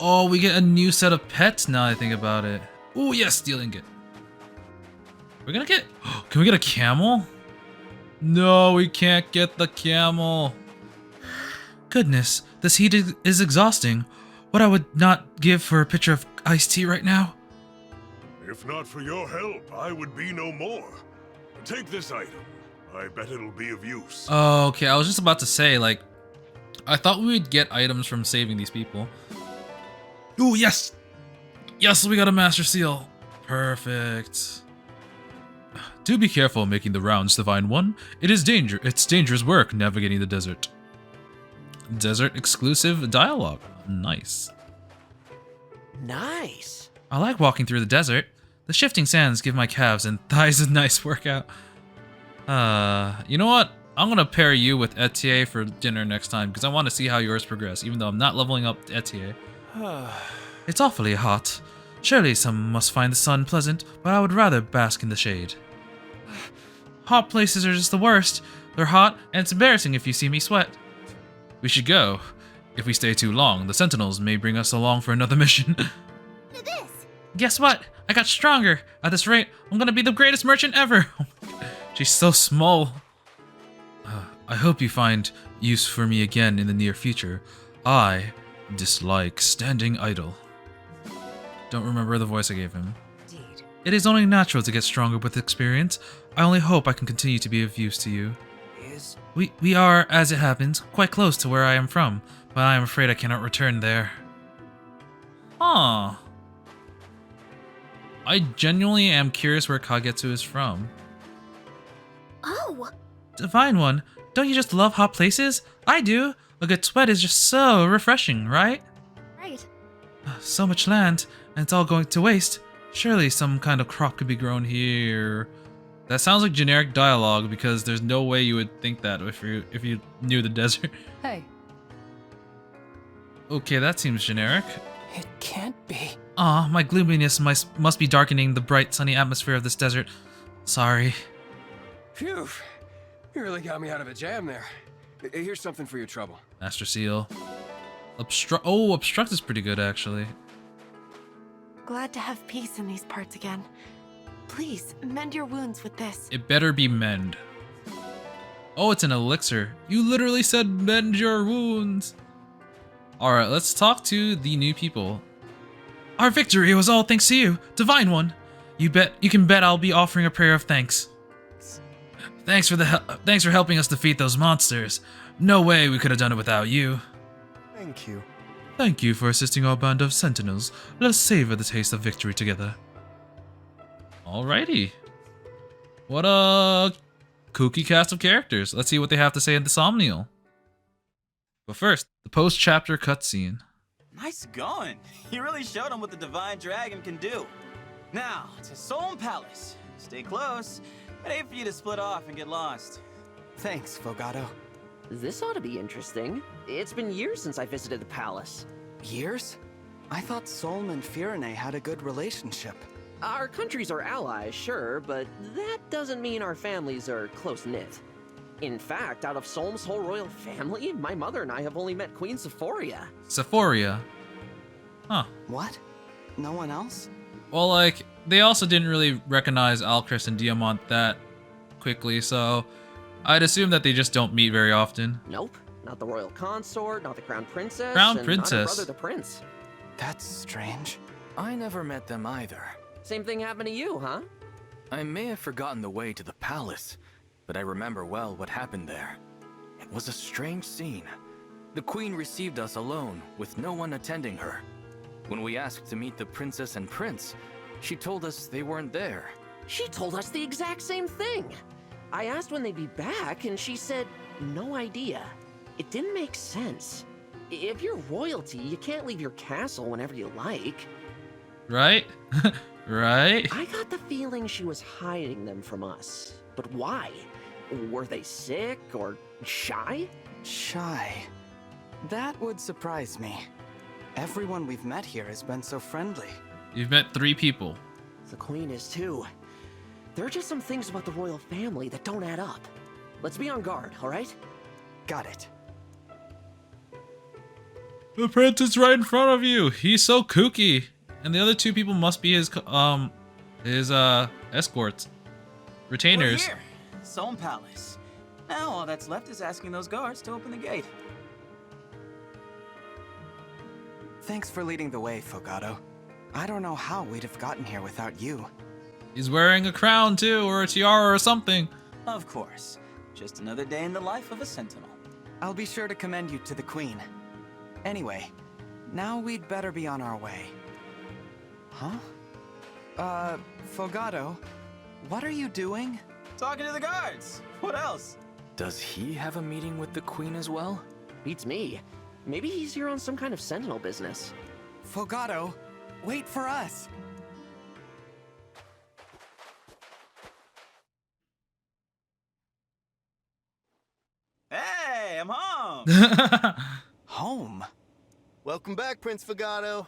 Oh, we get a new set of pets now I think about it. Oh yes, steel ingot. We're gonna get... Can we get a camel? No, we can't get the camel. Goodness, this heat is exhausting. What I would not give for a pitcher of iced tea right now. If not for your help, I would be no more. Take this item. I bet it'll be of use. Oh, okay, I was just about to say, like, I thought we would get items from saving these people. Ooh, yes! Yes, we got a Master Seal. Perfect. Do be careful making the rounds, Divine One. It's dangerous work navigating the desert. Desert exclusive dialogue. Nice. Nice. I like walking through the desert. The shifting sands give my calves and thighs a nice workout. You know what? I'm gonna pair you with Etier for dinner next time because I want to see how yours progress, even though I'm not leveling up Etier. It's awfully hot. Surely some must find the sun pleasant, but I would rather bask in the shade. Hot places are just the worst. They're hot, and it's embarrassing if you see me sweat. We should go. If we stay too long, the Sentinels may bring us along for another mission. Guess what? I got stronger. At this rate, I'm gonna be the greatest merchant ever. She's so small. I hope you find use for me again in the near future. I dislike standing idle. Don't remember the voice I gave him. Indeed. It is only natural to get stronger with experience. I only hope I can continue to be of use to you. We are, as it happens, quite close to where I am from, but I am afraid I cannot return there. Huh. I genuinely am curious where Kagetsu is from. Oh! Divine One, don't you just love hot places? I do. A good sweat is just so refreshing, right? Right. So much land, and it's all going to waste. Surely some kind of crop could be grown here. That sounds like generic dialogue because there's no way you would think that if you knew the desert. Hey. Okay, that seems generic. It can't be. Aw, my gloominess must be darkening the bright sunny atmosphere of this desert. Sorry. Phew. You really got me out of a jam there. Here's something for your trouble. Master Seal. Obstruct is pretty good actually. Glad to have peace in these parts again. Please, mend your wounds with this. It better be mend. Oh, it's an elixir. You literally said mend your wounds. Alright, let's talk to the new people. Our victory was all thanks to you, Divine One. You can bet I'll be offering a prayer of thanks. Thanks for helping us defeat those monsters. No way we could have done it without you. Thank you. Thank you for assisting our band of sentinels. Let us savor the taste of victory together. Alrighty. What a kooky cast of characters. Let's see what they have to say in the Somnial. But first, the post-chapter cutscene. Nice going. You really showed them what the Divine Dragon can do. Now, to Solon Palace. Stay close. I'd hate for you to split off and get lost. Thanks, Fogato. This ought to be interesting. It's been years since I visited the palace. Years? I thought Solm and Firene had a good relationship. Our countries are allies, sure, but that doesn't mean our families are close-knit. In fact, out of Solm's whole royal family, my mother and I have only met Queen Sephoria. Sephoria? Huh. What? No one else? Well, like, they also didn't really recognize Alcris and Diamant that quickly, so I'd assume that they just don't meet very often. Nope. Not the royal consort, not the crown princess, Crown and princess. not her brother the prince. That's strange. I never met them either. Same thing happened to you, huh? I may have forgotten the way to the palace, but I remember well what happened there. It was a strange scene. The queen received us alone, with no one attending her. When we asked to meet the princess and prince, she told us they weren't there. She told us the exact same thing. I asked when they'd be back, and she said, no idea. It didn't make sense. If you're royalty, you can't leave your castle whenever you like. Right? Right? I got the feeling she was hiding them from us. But why? Were they sick or shy? Shy. That would surprise me. Everyone we've met here has been so friendly. You've met 3 people. The queen is too. There are just some things about the royal family that don't add up. Let's be on guard, all right? Got it. The prince is right in front of you. He's so kooky. And the other 2 people must be his escorts. Retainers. We're here. Solm Palace. Now all that's left is asking those guards to open the gate. Thanks for leading the way, Fogato. I don't know how we'd have gotten here without you. He's wearing a crown too, or a tiara or something. Of course. Just another day in the life of a sentinel. I'll be sure to commend you to the queen. Anyway, now we'd better be on our way. Huh? Fogato, what are you doing? Talking to the guards. What else? Does he have a meeting with the queen as well? Beats me. Maybe he's here on some kind of sentinel business. Fogato, wait for us. Hey, I'm home. Home? Welcome back, Prince Fogato.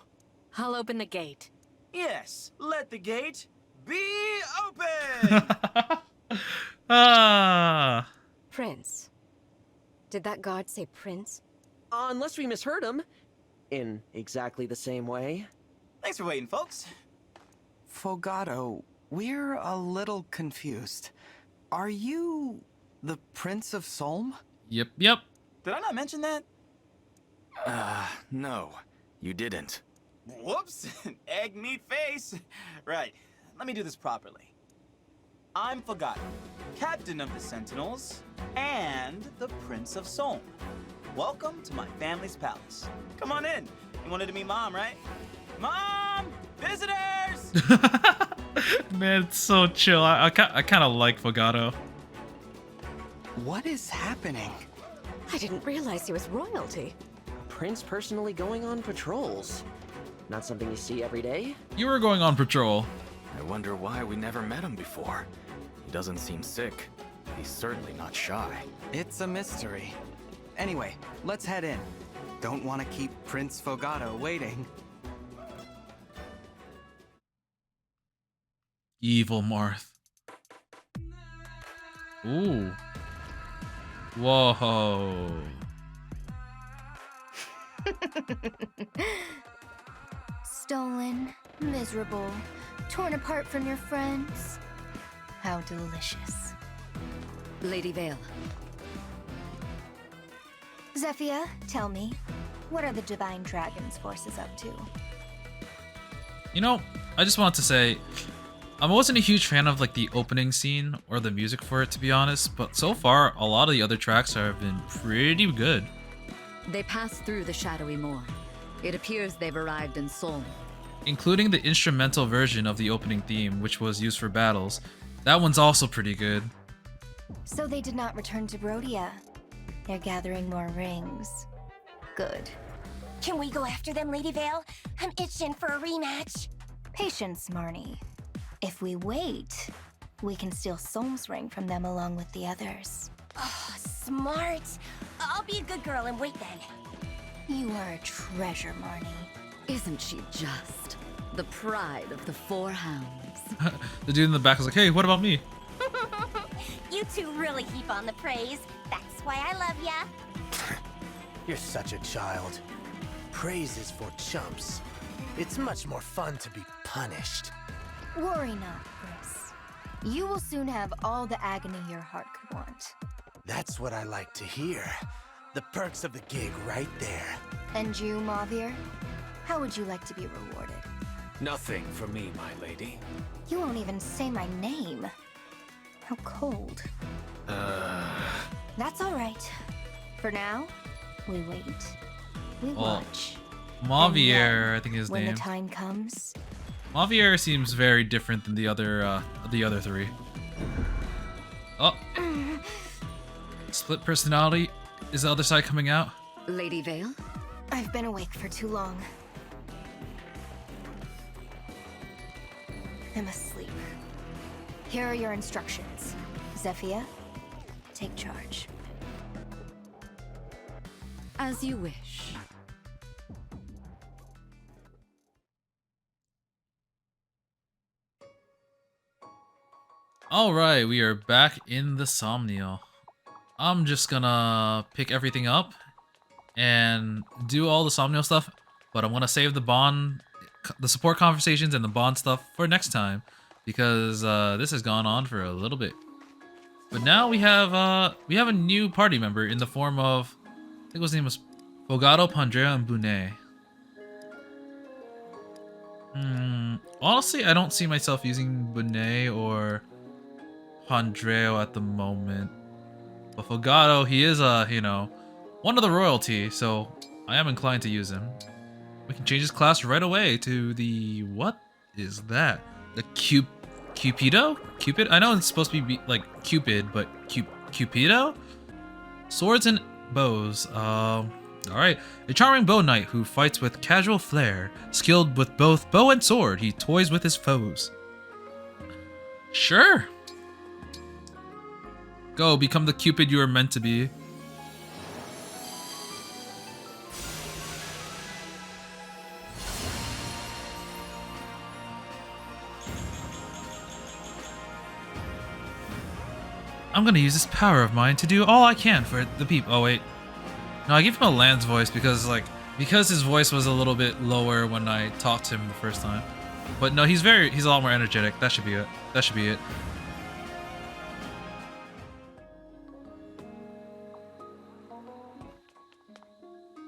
I'll open the gate. Yes, let the gate be open. Ah. Prince. Did that guard say prince? Unless we misheard him. In exactly the same way. Thanks for waiting, folks. Fogato, we're a little confused. Are you the Prince of Solm? Yep. Did I not mention that? No, you didn't. Whoops, egg meat face. Right, let me do this properly. I'm Fogato, captain of the Sentinels, and the Prince of Solm. Welcome to my family's palace. Come on in. You wanted to meet Mom, right? Mom! Visitors! Man, it's so chill. I kind of like Fogato. What is happening? I didn't realize he was royalty. A prince personally going on patrols. Not something you see every day. You were going on patrol. I wonder why we never met him before. He doesn't seem sick. He's certainly not shy. It's a mystery. Anyway, let's head in. Don't want to keep Prince Fogato waiting. Evil Marth. Ooh. Whoa. Stolen, miserable, torn apart from your friends. How delicious. Lady Vale. Zephyr, tell me, what are the Divine Dragon's forces up to? You know, I just wanted to say, I wasn't a huge fan of like the opening scene or the music for it, to be honest, but so far, a lot of the other tracks have been pretty good. They passed through the Shadowy Moor. It appears they've arrived in Solm. Including the instrumental version of the opening theme, which was used for battles. That one's also pretty good. So they did not return to Brodia. They're gathering more rings. Good. Can we go after them, Lady Vale? I'm itching for a rematch. Patience, Marnie. If we wait, We can steal Soul's ring from them along with the others. Oh, smart. I'll be a good girl and wait then. You are a treasure, Marnie. Isn't she just? The pride of the Four Hounds. The dude in the back is like, hey, what about me? You two really heap on the praise. That's why I love ya. You're such a child. Praise is for chumps. It's much more fun to be punished. Worry not, Chris. You will soon have all the agony your heart could want. That's what I like to hear. The perks of the gig right there. And you, Mavier? How would you like to be rewarded? Nothing for me, my lady. You won't even say my name. How cold. That's all right. For now, we wait. We watch. Mavier, I think his when name. the time comes. Mavier seems very different than the other three. Oh. Split personality. Is the other side coming out? Lady Vale? I've been awake for too long. I'm asleep. Here are your instructions. Zephyr, take charge. As you wish. Alright, we are back in the Somnial. I'm just gonna pick everything up and do all the Somnial stuff, but I'm gonna save the support conversations and the bond stuff for next time, because this has gone on for a little bit. But now we have a new party member in the form of, I think his name was Fogado, Pandrea, and Bune. Honestly, I don't see myself using Bune or Pandreo at the moment. But Fogado, he is one of the royalty, so I am inclined to use him. We can change his class right away to the, what is that? The Cupido? Cupid? I know it's supposed to be like Cupid, but Cupido? Swords and bows. Alright. A charming bow knight who fights with casual flair. Skilled with both bow and sword, he toys with his foes. Sure. Go, become the Cupid you are meant to be. I'm gonna use this power of mine to do all I can for the people. Oh wait. No, I gave him a Lance voice because his voice was a little bit lower when I talked to him the first time. But no, he's a lot more energetic. That should be it. That should be it.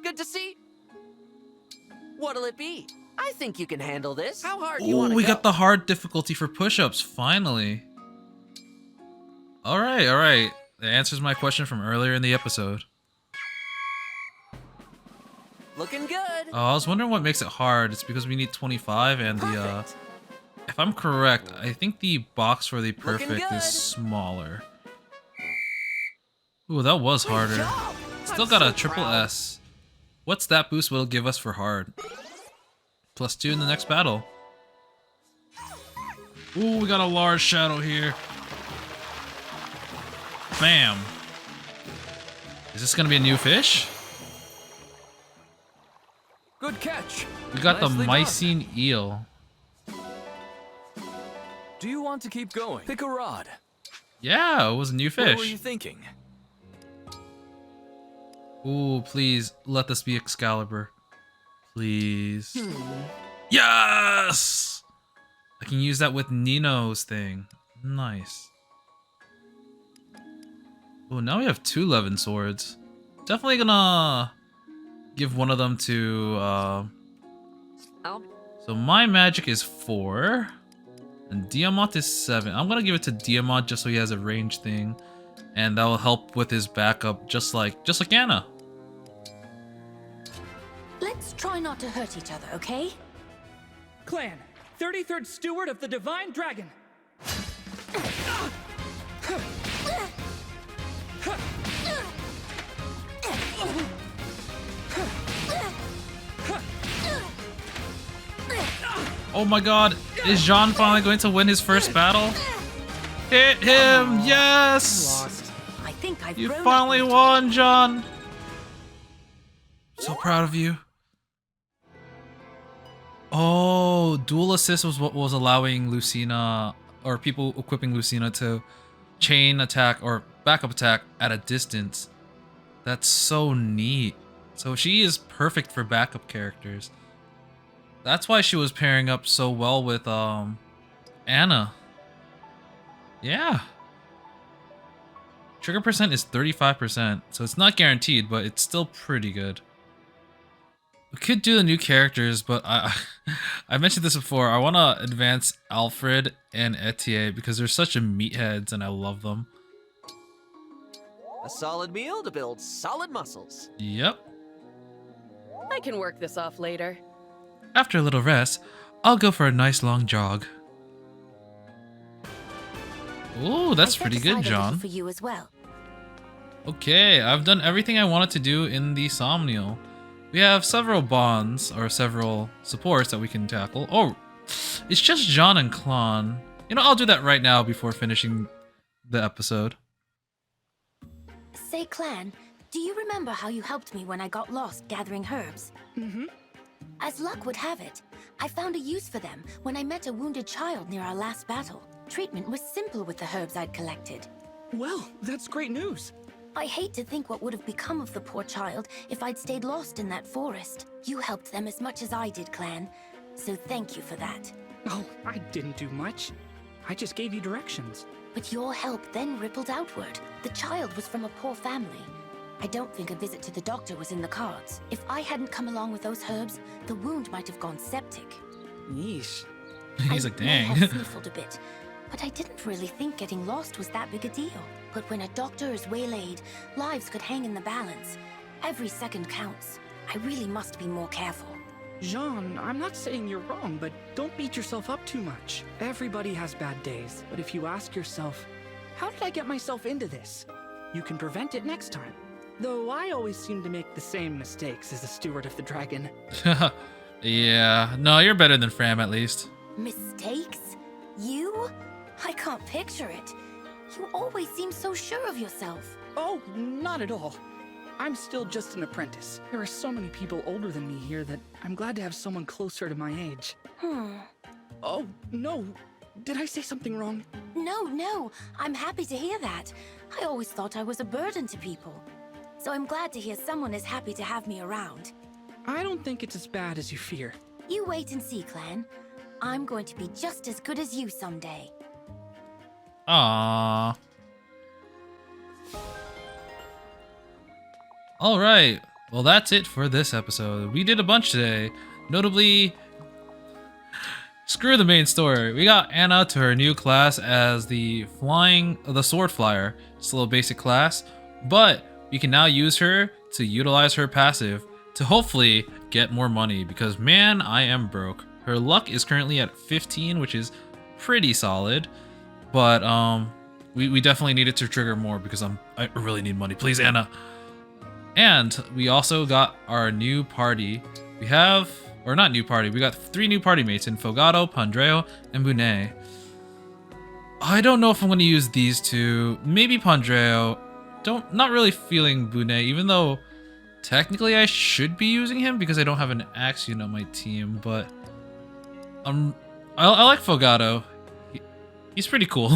Good to see. What'll it be? I think you can handle this. How hard do you want Oh, to we go? got the hard difficulty for push-ups, finally. Alright, alright. That answers my question from earlier in the episode. Looking good. Oh, I was wondering what makes it hard. It's because we need 25 and the, if I'm correct, I think the box for the perfect is smaller. Ooh, that was harder. Still got a triple S. What stat boost will it give us for hard? +2 in the next battle. Ooh, we got a large shadow here. Bam. Is this gonna be a new fish? Good catch. We got Nicely the done. Mycene eel. Do you want to keep going? Pick a rod. Yeah, it was a new What were fish. you thinking? Ooh, please let this be Excalibur. Please. Yes! I can use that with Nino's thing. Nice. Oh, now we have 2 Levin swords. Definitely gonna give one of them to so my magic is 4 and Diamant is 7. I'm gonna give it to Diamant just so he has a range thing, and that will help with his backup just like Anna. Let's try not to hurt each other, okay? Clan, 33rd Steward of the Divine Dragon. Oh my god, is Jean finally going to win his first battle? Hit him! Yes! Lost. I think I've You grown finally up. won, John! So proud of you. Oh, dual assist was what was allowing Lucina, or people equipping Lucina to chain attack or backup attack at a distance. That's so neat. So she is perfect for backup characters. That's why she was pairing up so well with Anna. Yeah. Trigger percent is 35%, so it's not guaranteed, but it's still pretty good. We could do the new characters, but I mentioned this before. I want to advance Alfred and Etienne because they're such a meatheads and I love them. A solid meal to build solid muscles. Yep. I can work this off later. After a little rest, I'll go for a nice long jog. Ooh, that's pretty good, John. For you as well. Okay, I've done everything I wanted to do in the Somnial. We have several bonds, or several supports that we can tackle. Oh, it's just John and Klon. You know, I'll do that right now before finishing the episode. Say, Clan, do you remember how you helped me when I got lost gathering herbs? Mm-hmm. As luck would have it, I found a use for them when I met a wounded child near our last battle. Treatment was simple with the herbs I'd collected. Well, that's great news. I hate to think what would have become of the poor child if I'd stayed lost in that forest. You helped them as much as I did, Clan, so thank you for that. Oh, I didn't do much. I just gave you directions. But your help then rippled outward. The child was from a poor family. I don't think a visit to the doctor was in the cards. If I hadn't come along with those herbs, the wound might have gone septic. Yeesh. He's like, I may dang. have sniffled a bit, but I didn't really think getting lost was that big a deal. But when a doctor is waylaid, lives could hang in the balance. Every second counts. I really must be more careful. Jean, I'm not saying you're wrong, but don't beat yourself up too much. Everybody has bad days, but if you ask yourself, how did I get myself into this? You can prevent it next time. Though I always seem to make the same mistakes as the Steward of the Dragon. Yeah, no, you're better than Fram at least. Mistakes? You? I can't picture it. You always seem so sure of yourself. Oh, not at all. I'm still just an apprentice. There are so many people older than me here that I'm glad to have someone closer to my age. Oh, no. Did I say something wrong? No. I'm happy to hear that. I always thought I was a burden to people. So I'm glad to hear someone is happy to have me around. I don't think it's as bad as you fear. You wait and see, Clan. I'm going to be just as good as you someday. Aww. Alright, well that's it for this episode. We did a bunch today. Notably, screw the main story. We got Anna to her new class as the sword flyer. It's a little basic class, but we can now use her to utilize her passive to hopefully get more money because man, I am broke. Her luck is currently at 15, which is pretty solid. But we definitely needed to trigger more because I really need money. Please, Anna. And we also got our new party. We have, or not new party, we got 3 new party mates in Fogado, Pandreo, and Bune. I don't know if I'm going to use these 2. Maybe Pandreo. Not really feeling Bune, even though technically I should be using him because I don't have an axe unit on my team. But I like Fogado. He's pretty cool,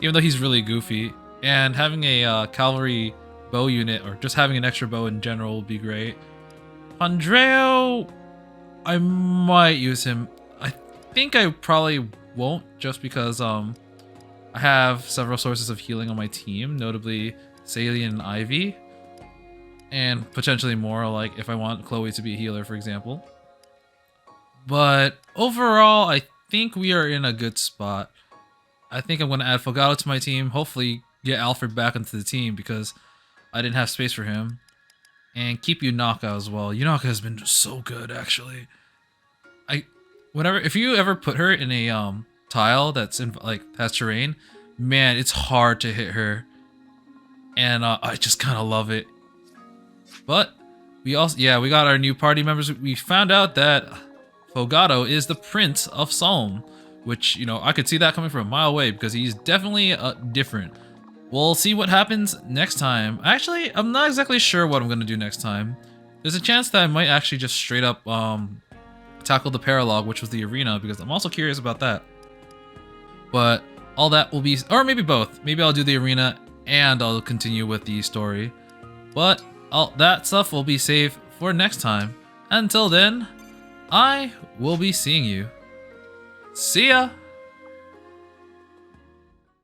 even though he's really goofy. And having a cavalry bow unit, or just having an extra bow in general, would be great. Pandreo, I might use him. I think I probably won't, just because I have several sources of healing on my team, notably Salient and Ivy. And potentially more, like if I want Chloe to be a healer, for example. But overall, I think we are in a good spot. I think I'm going to add Fogado to my team. Hopefully get Alfred back into the team because I didn't have space for him. And keep Yunaka as well. Yunaka has been so good, actually. If you ever put her in a tile that's in has terrain, man, it's hard to hit her. And I just kind of love it. But we got our new party members. We found out that Fogado is the Prince of Solm, which, you know, I could see that coming from a mile away because he's definitely different. We'll see what happens next time. Actually, I'm not exactly sure what I'm going to do next time. There's a chance that I might actually just straight up tackle the paralogue, which was the arena, because I'm also curious about that. But all that will be, or maybe both. Maybe I'll do the arena and I'll continue with the story. But all that stuff will be saved for next time. Until then, I will be seeing you. See ya!